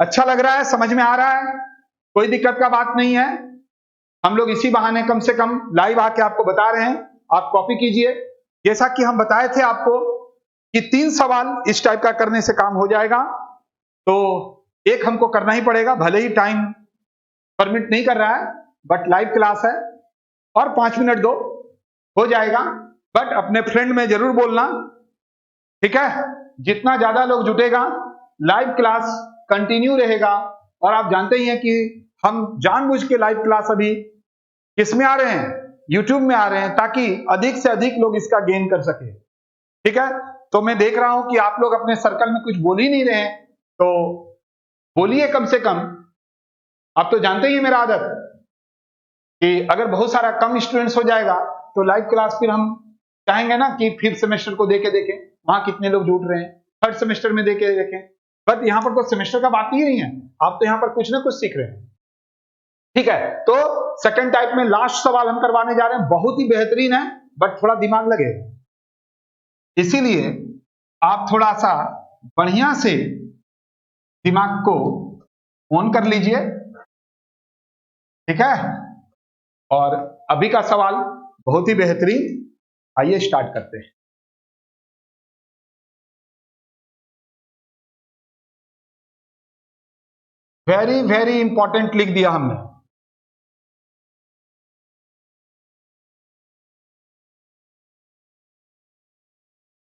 अच्छा लग रहा है, समझ में आ रहा है, कोई दिक्कत का बात नहीं है। हम लोग इसी बहाने कम से कम लाइव आके आपको बता रहे हैं, आप कॉपी कीजिए। जैसा कि हम बताए थे आपको कि 3 सवाल इस टाइप का करने से काम हो जाएगा, तो एक हमको करना ही पड़ेगा, भले ही टाइम परमिट नहीं कर रहा है, बट लाइव क्लास है और 5 मिनट दो हो जाएगा। बट अपने फ्रेंड में जरूर बोलना, ठीक है। जितना ज्यादा लोग जुटेगा लाइव क्लास कंटिन्यू रहेगा, और आप जानते ही हैं कि हम जानबूझ के लाइव क्लास अभी किस में आ रहे हैं, यूट्यूब में आ रहे हैं, ताकि अधिक से अधिक लोग इसका गेन कर सके, ठीक है। तो मैं देख रहा हूं कि आप लोग अपने सर्कल में कुछ बोल ही नहीं रहे हैं, तो बोलिए कम से कम। आप तो जानते ही मेरा आदत कि अगर बहुत सारा कम स्टूडेंट्स हो जाएगा तो लाइव क्लास फिर हम चाहेंगे ना कि 5th सेमेस्टर को देके देखें वहां कितने लोग जुट रहे हैं, 3rd सेमेस्टर में देके देखें। बट यहाँ पर तो सेमेस्टर का बात ही नहीं है, आप तो यहाँ पर कुछ ना कुछ सीख रहे हैं, ठीक है। तो सेकंड टाइप में लास्ट सवाल हम करवाने जा रहे हैं, बहुत ही बेहतरीन है, बट थोड़ा दिमाग लगेगा, इसीलिए आप थोड़ा सा बढ़िया से दिमाग को ऑन कर लीजिए, ठीक है। और अभी का सवाल बहुत ही बेहतरीन, आइए स्टार्ट करते हैं। वेरी वेरी इंपॉर्टेंट लिख दिया हमने,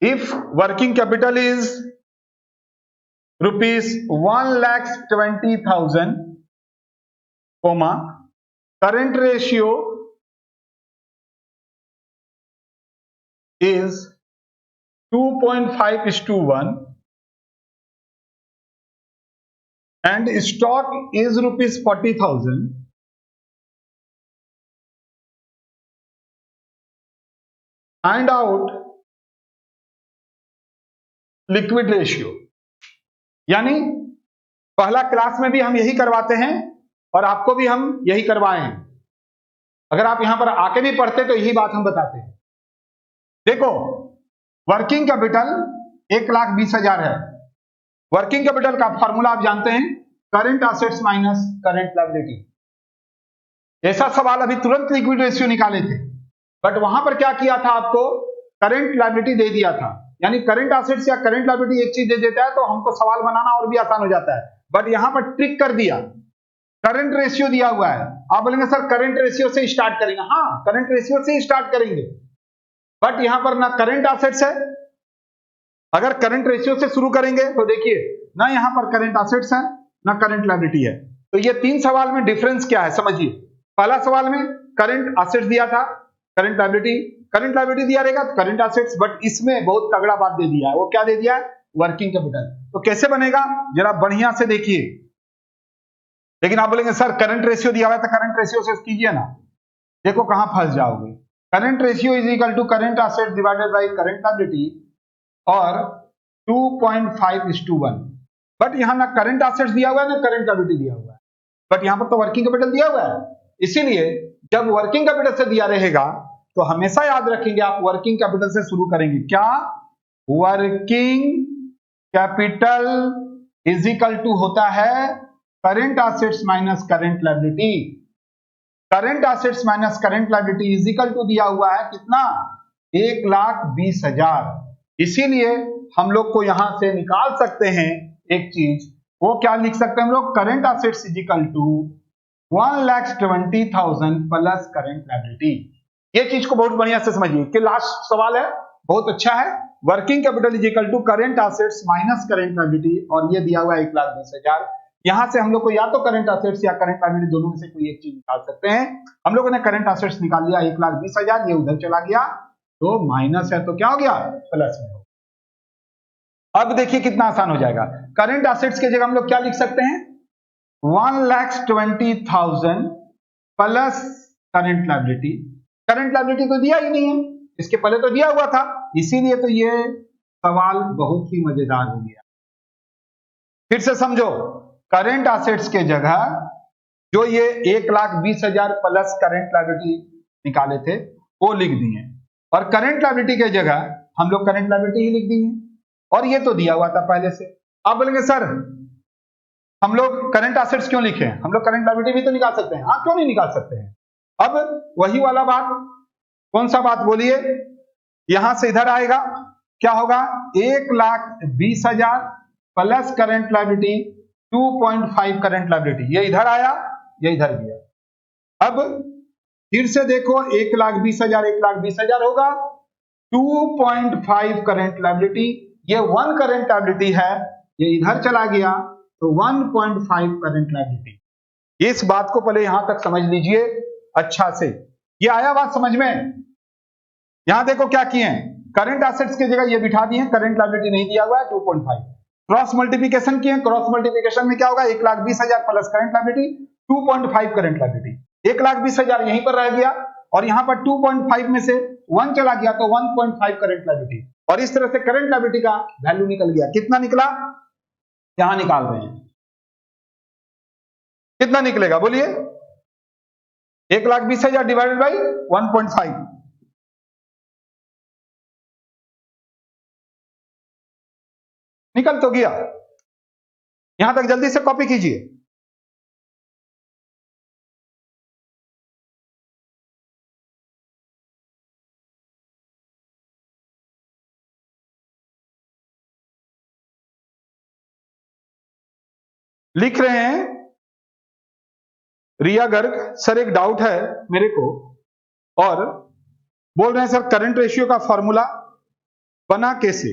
if working capital is ₹1,20,000, current ratio is 2.5:1 and stock is ₹40,000, find out liquid ratio। यानी पहला क्लास में भी हम यही करवाते हैं और आपको भी हम यही करवाए हैं। अगर आप यहां पर आके भी पढ़ते तो यही बात हम बताते हैं। देखो वर्किंग कैपिटल 1,20,000 है, वर्किंग कैपिटल का फॉर्मूला आप जानते हैं, current assets minus current liability. ऐसा सवाल अभी तुरंत लिक्विड रेशियो निकाले थे, बट वहां पर क्या किया था, आपको करंट लायबिलिटी दे दिया था। यानी करंट एसेट्स या करंट लायबिलिटी एक चीज दे देता है तो हमको सवाल बनाना और भी आसान हो जाता है, बट यहां पर ट्रिक कर दिया, करंट रेशियो दिया हुआ है। आप बोलेंगे सर करंट रेशियो से स्टार्ट करेंगे, हाँ करंट रेशियो से स्टार्ट करेंगे, बट यहां पर ना करंट एसेट्स है। अगर करंट रेशियो से शुरू करेंगे तो देखिए ना यहां पर करंट एसेट्स है ना करंट लायबिलिटी है, तो ये 3 सवाल में डिफरेंस क्या है समझिए। पहला सवाल में करंट एसेट्स दिया था, करंट लायबिलिटी दिया रहेगा तो करंट एसेट्स, बट इसमें बहुत तगड़ा बात दे दिया है। वो क्या दे दिया है, वर्किंग कैपिटल। तो कैसे बनेगा जरा बढ़िया से देखिए। लेकिन आप बोलेंगे सर करंट रेशियो दिया हुआ है तो करंट रेशियो से कीजिए ना, देखो कहां फंस जाओगे। Current ratio is equal to current asset divided by current liability और 2.5:1। बट यहां ना करंट एसेट्स दिया हुआ है ना करंट लायबिलिटी दिया हुआ है, बट यहां पर तो वर्किंग कैपिटल दिया हुआ है। इसीलिए जब वर्किंग कैपिटल से दिया रहेगा तो हमेशा याद रखेंगे आप वर्किंग कैपिटल से शुरू करेंगे। क्या? Working capital is equal to होता है current assets minus current liability. Current assets minus current liability is equal to दिया हुआ है कितना? 1,20,000। इसीलिए हम लोग को यहां से निकाल सकते हैं एक चीज, वो क्या लिख सकते हैं हम लोग? Current assets is equal to 1,20,000 plus current liability. ये चीज को बहुत बढ़िया से समझिए कि लास्ट सवाल है, बहुत अच्छा है। Working capital is equal to current assets minus current liability और ये दिया हुआ है 1,20,000। यहां से हम लोग को या तो करंट एसेट्स या करंट लायबिलिटी दोनों में से कोई एक चीज निकाल सकते हैं। हम लोगों ने करंट एसेट्स निकाल लिया 1,20,000, ये उधर चला गया तो माइनस है तो क्या हो गया? प्लस में हो। अब देखिए कितना आसान हो जाएगा। करंट एसेट्स की जगह हम लोग क्या लिख सकते हैं? 1,20,000 plus current liability. Current liability तो दिया ही नहीं है, इसके पहले तो दिया हुआ था, इसीलिए तो ये सवाल बहुत ही मजेदार हो गया। फिर से समझो, करंट एसेट्स के जगह जो ये 1,20,000 प्लस करंट लायबिलिटी निकाले थे वो लिख दिए, और करंट लायबिलिटी के जगह हम लोग करंट लायबिलिटी ही लिख दिए, और ये तो दिया हुआ था पहले से। आप बोलेंगे सर हम लोग करंट एसेट्स क्यों लिखे? हम लोग करंट लायबिलिटी भी तो निकाल सकते हैं। हाँ, क्यों नहीं निकाल सकते हैं? अब वही वाला बात, कौन सा बात बोलिए? यहां से इधर आएगा, क्या होगा? 1,20,000 plus current liability 2.5 current liability, ये इधर आया, ये इधर गया। अब फिर से देखो 1,20,000 1,20,000 होगा, 2.5 करंट लायबिलिटी, ये 1 करंट लायबिलिटी है, ये इधर चला गया तो 1.5 करंट लायबिलिटी। इस बात को पहले यहां तक समझ लीजिए अच्छा से। ये आया बात समझ में? यहां देखो क्या किए हैं, करंट एसेट्स की जगह ये बिठा दिए, करंट लायबिलिटी नहीं दिया हुआ है 2.5। क्रॉस मल्टीप्लिकेशन किए, क्रॉस मल्टीप्लिकेशन में क्या होगा? 1,20,000 plus current liability 2.5 current liability. 1,20,000 यहीं पर रह गया और यहां पर 2.5 में से 1 चला गया तो 1.5 करंट लायबिलिटी, और इस तरह से करंट लायबिलिटी का वैल्यू निकल गया। कितना निकला? यहां निकाल रहे हैं, कितना निकलेगा बोलिए? 1,20,000 डिवाइडेड बाई 1.5, निकल तो गया। यहां तक जल्दी से कॉपी कीजिए। लिख रहे हैं रिया गर्ग, सर एक डाउट है मेरे को, और बोल रहे हैं सर करंट रेशियो का फॉर्मूला बना कैसे?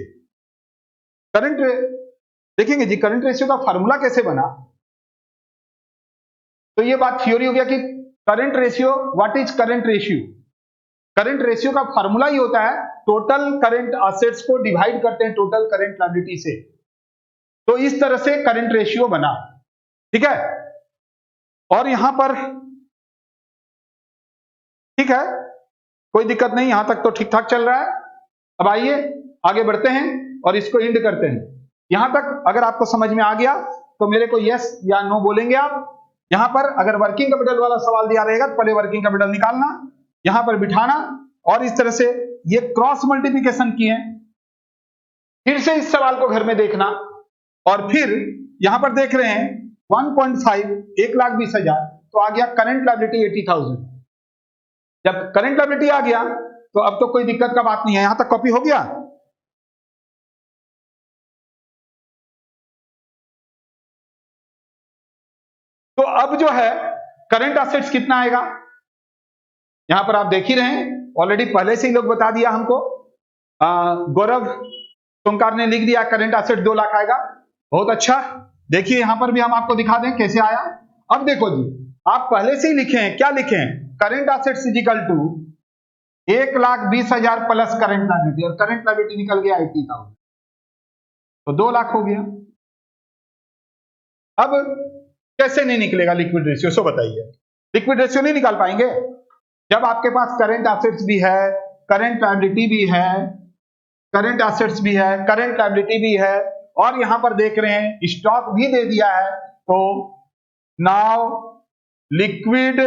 करंट देखेंगे जी, करंट रेशियो का फॉर्मूला कैसे बना? तो ये बात थ्योरी हो गया कि current ratio, what is current ratio? Current ratio का फॉर्मूला ही होता है टोटल करंट एसेट्स को डिवाइड करते हैं टोटल करंट लायबिलिटी से। तो इस तरह से करंट रेशियो बना, ठीक है। और यहां पर ठीक है, कोई दिक्कत नहीं, यहां तक तो ठीक ठाक चल रहा है। अब आइए आगे बढ़ते हैं और इसको एंड करते हैं। यहां तक अगर आपको समझ में आ गया तो मेरे को यस या नो बोलेंगे आप। यहां पर अगर वर्किंग कैपिटल वाला सवाल दिया रहेगा तो पहले वर्किंग कैपिटल निकालना, यहां पर बिठाना, और इस तरह से ये क्रॉस मल्टीप्लिकेशन किए। फिर से इस सवाल को घर में देखना, और फिर यहां पर देख रहे हैं 1.5 1,20,000 तो आ गया करंट लायबिलिटी 80,000। जब करंट लायबिलिटी आ गया तो अब तो कोई दिक्कत का बात नहीं है। यहां तक कॉपी हो गया? तो अब जो है करंट एसेट्स कितना आएगा, यहां पर आप देख ही रहे हैं, ऑलरेडी पहले से ही लोग बता दिया हमको। गौरव सोमकार ने लिख दिया करंट एसेट 2 लाख आएगा। बहुत अच्छा, देखिए यहां पर भी हम आपको दिखा दें कैसे आया। अब देखो जी, आप पहले से ही लिखे हैं, क्या लिखे हैं? Current assets is equal to 1,20,000 plus current liability, और करंट लायबिलिटी निकल गया 80,000, तो 2 लाख हो गया। अब कैसे नहीं निकलेगा लिक्विड रेशियो, सो बताइए। लिक्विड रेशियो नहीं निकाल पाएंगे? जब आपके पास करंट एसेट्स भी है, करंट लायबिलिटी भी है, करंट एसेट्स भी है, करंट लायबिलिटी भी है, और यहां पर देख रहे हैं स्टॉक भी दे दिया है, तो now liquid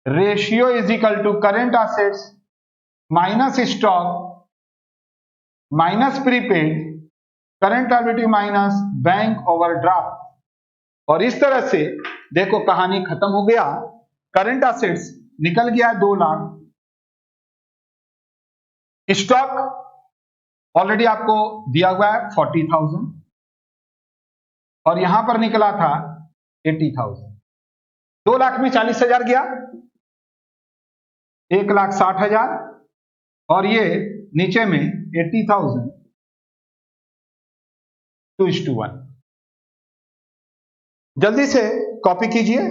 ratio is equal to current assets minus stock minus prepaid, current liability minus bank overdraft. और इस तरह से देखो कहानी खत्म हो गया। करंट एसेट्स निकल गया 2 लाख, स्टॉक ऑलरेडी आपको दिया हुआ है 40,000, और यहां पर निकला था 80,000। 2 लाख में 40,000 गया, 1,60,000, और ये नीचे में 80,000 2:1। जल्दी से कॉपी कीजिए।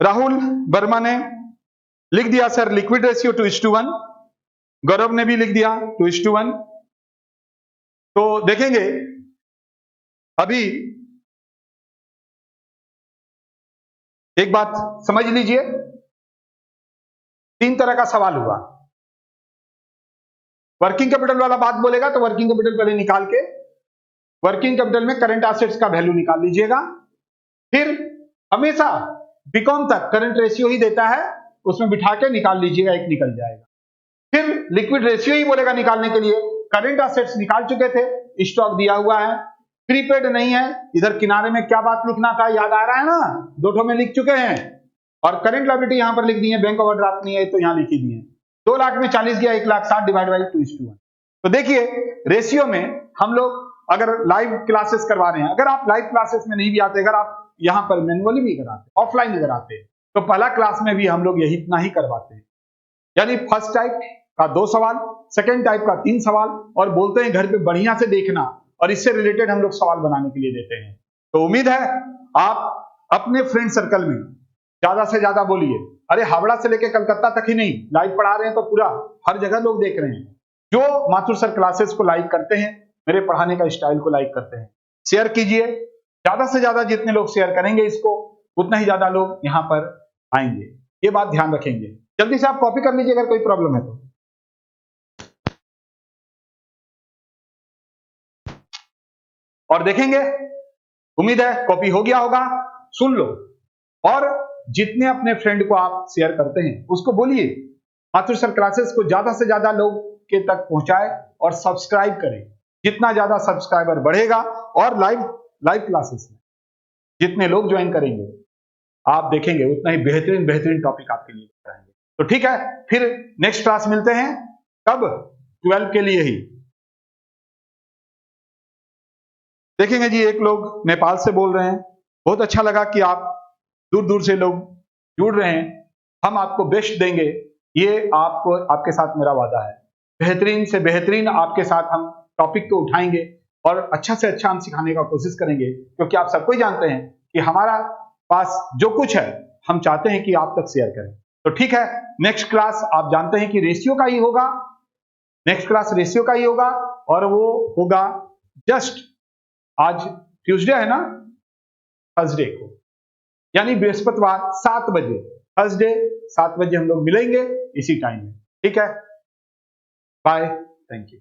राहुल वर्मा ने लिख दिया सर लिक्विड रेशियो 2:1, गौरव ने भी लिख दिया 2:1। तो देखेंगे अभी एक बात समझ लीजिए, 3 तरह का सवाल हुआ। वर्किंग कैपिटल वाला बात बोलेगा तो वर्किंग कैपिटल पहले निकाल के वर्किंग कैपिटल में करंट एसेट्स का वैल्यू निकाल लीजिएगा। फिर हमेशा बीकॉम तक करंट रेशियो ही देता है, उसमें बिठा के निकाल लीजिएगा, एक निकल जाएगा। फिर लिक्विड रेशियो ही बोलेगा निकालने के लिए। करंट एसेट्स निकाल चुके थे, स्टॉक दिया हुआ है, प्रीपेड नहीं है। इधर किनारे में क्या बात लिखना था याद आ रहा है ना, 2 में लिख चुके हैं। और करंट लायबिलिटी यहां पर लिख दी है, बैंक ओवरड्राफ्ट नहीं है तो यहां लिखी दी है। 2 लाख में 40 गया, 1,60,000 डिवाइड बाई 2:1। तो देखिए रेशियो में हम लोग अगर लाइव क्लासेस करवा रहे हैं, अगर आप लाइव क्लासेस में नहीं भी आते, अगर आप यहां पर मैनुअली भी कराते, ऑफलाइन अगर आते, तो पहला क्लास में भी हम लोग यही इतना ही करवाते हैं। यानी फर्स्ट टाइप का 2 सवाल, सेकेंड टाइप का 3 सवाल, और बोलते हैं घर पे बढ़िया से देखना, और इससे रिलेटेड हम लोग सवाल बनाने के लिए देते हैं। तो उम्मीद है आप अपने फ्रेंड सर्कल में ज्यादा से ज्यादा बोलिए। अरे हावड़ा से लेकर कलकत्ता तक ही नहीं, लाइव पढ़ा रहे हैं तो पूरा हर जगह लोग देख रहे हैं। जो माथुर सर क्लासेस को लाइक करते हैं, मेरे पढ़ाने का स्टाइल को लाइक करते हैं, शेयर कीजिए। ज्यादा से ज्यादा जितने लोग शेयर करेंगे इसको, उतना ही ज्यादा लोग यहां पर आएंगे। ये बात ध्यान रखेंगे। जल्दी से आप कॉपी कर लीजिए अगर कोई प्रॉब्लम है तो। और देखेंगे, उम्मीद है कॉपी हो गया होगा। सुन लो, और जितने अपने फ्रेंड को आप शेयर करते हैं उसको बोलिए माथुर सर क्लासेस को ज्यादा से ज्यादा लोग के तक पहुंचाए, और सब्सक्राइब करें। जितना ज्यादा सब्सक्राइबर बढ़ेगा और लाइव क्लासेस में जितने लोग ज्वाइन करेंगे, आप देखेंगे उतना ही बेहतरीन टॉपिक आपके लिए कराएंगे। तो ठीक है, फिर नेक्स्ट क्लास मिलते हैं। कब? 12 के लिए ही। देखेंगे जी, एक लोग नेपाल से बोल रहे हैं, बहुत अच्छा लगा कि आप दूर दूर से लोग जुड़ रहे हैं। हम आपको बेस्ट देंगे, ये आपको, आपके साथ मेरा वादा है। बेहतरीन से बेहतरीन आपके साथ हम टॉपिक को उठाएंगे, और अच्छा से अच्छा हम सिखाने का कोशिश करेंगे, क्योंकि आप सबको ही जानते हैं कि हमारा पास जो कुछ है हम चाहते हैं कि आप तक शेयर करें। तो ठीक है, नेक्स्ट क्लास आप जानते हैं कि रेशियो का ही होगा, नेक्स्ट क्लास रेशियो का ही होगा, और वो होगा जस्ट, आज ट्यूसडे है ना, थर्सडे को, यानी बृहस्पतिवार 7 बजे, थर्सडे 7 बजे हम लोग मिलेंगे इसी टाइम में। ठीक है, बाय, थैंक यू।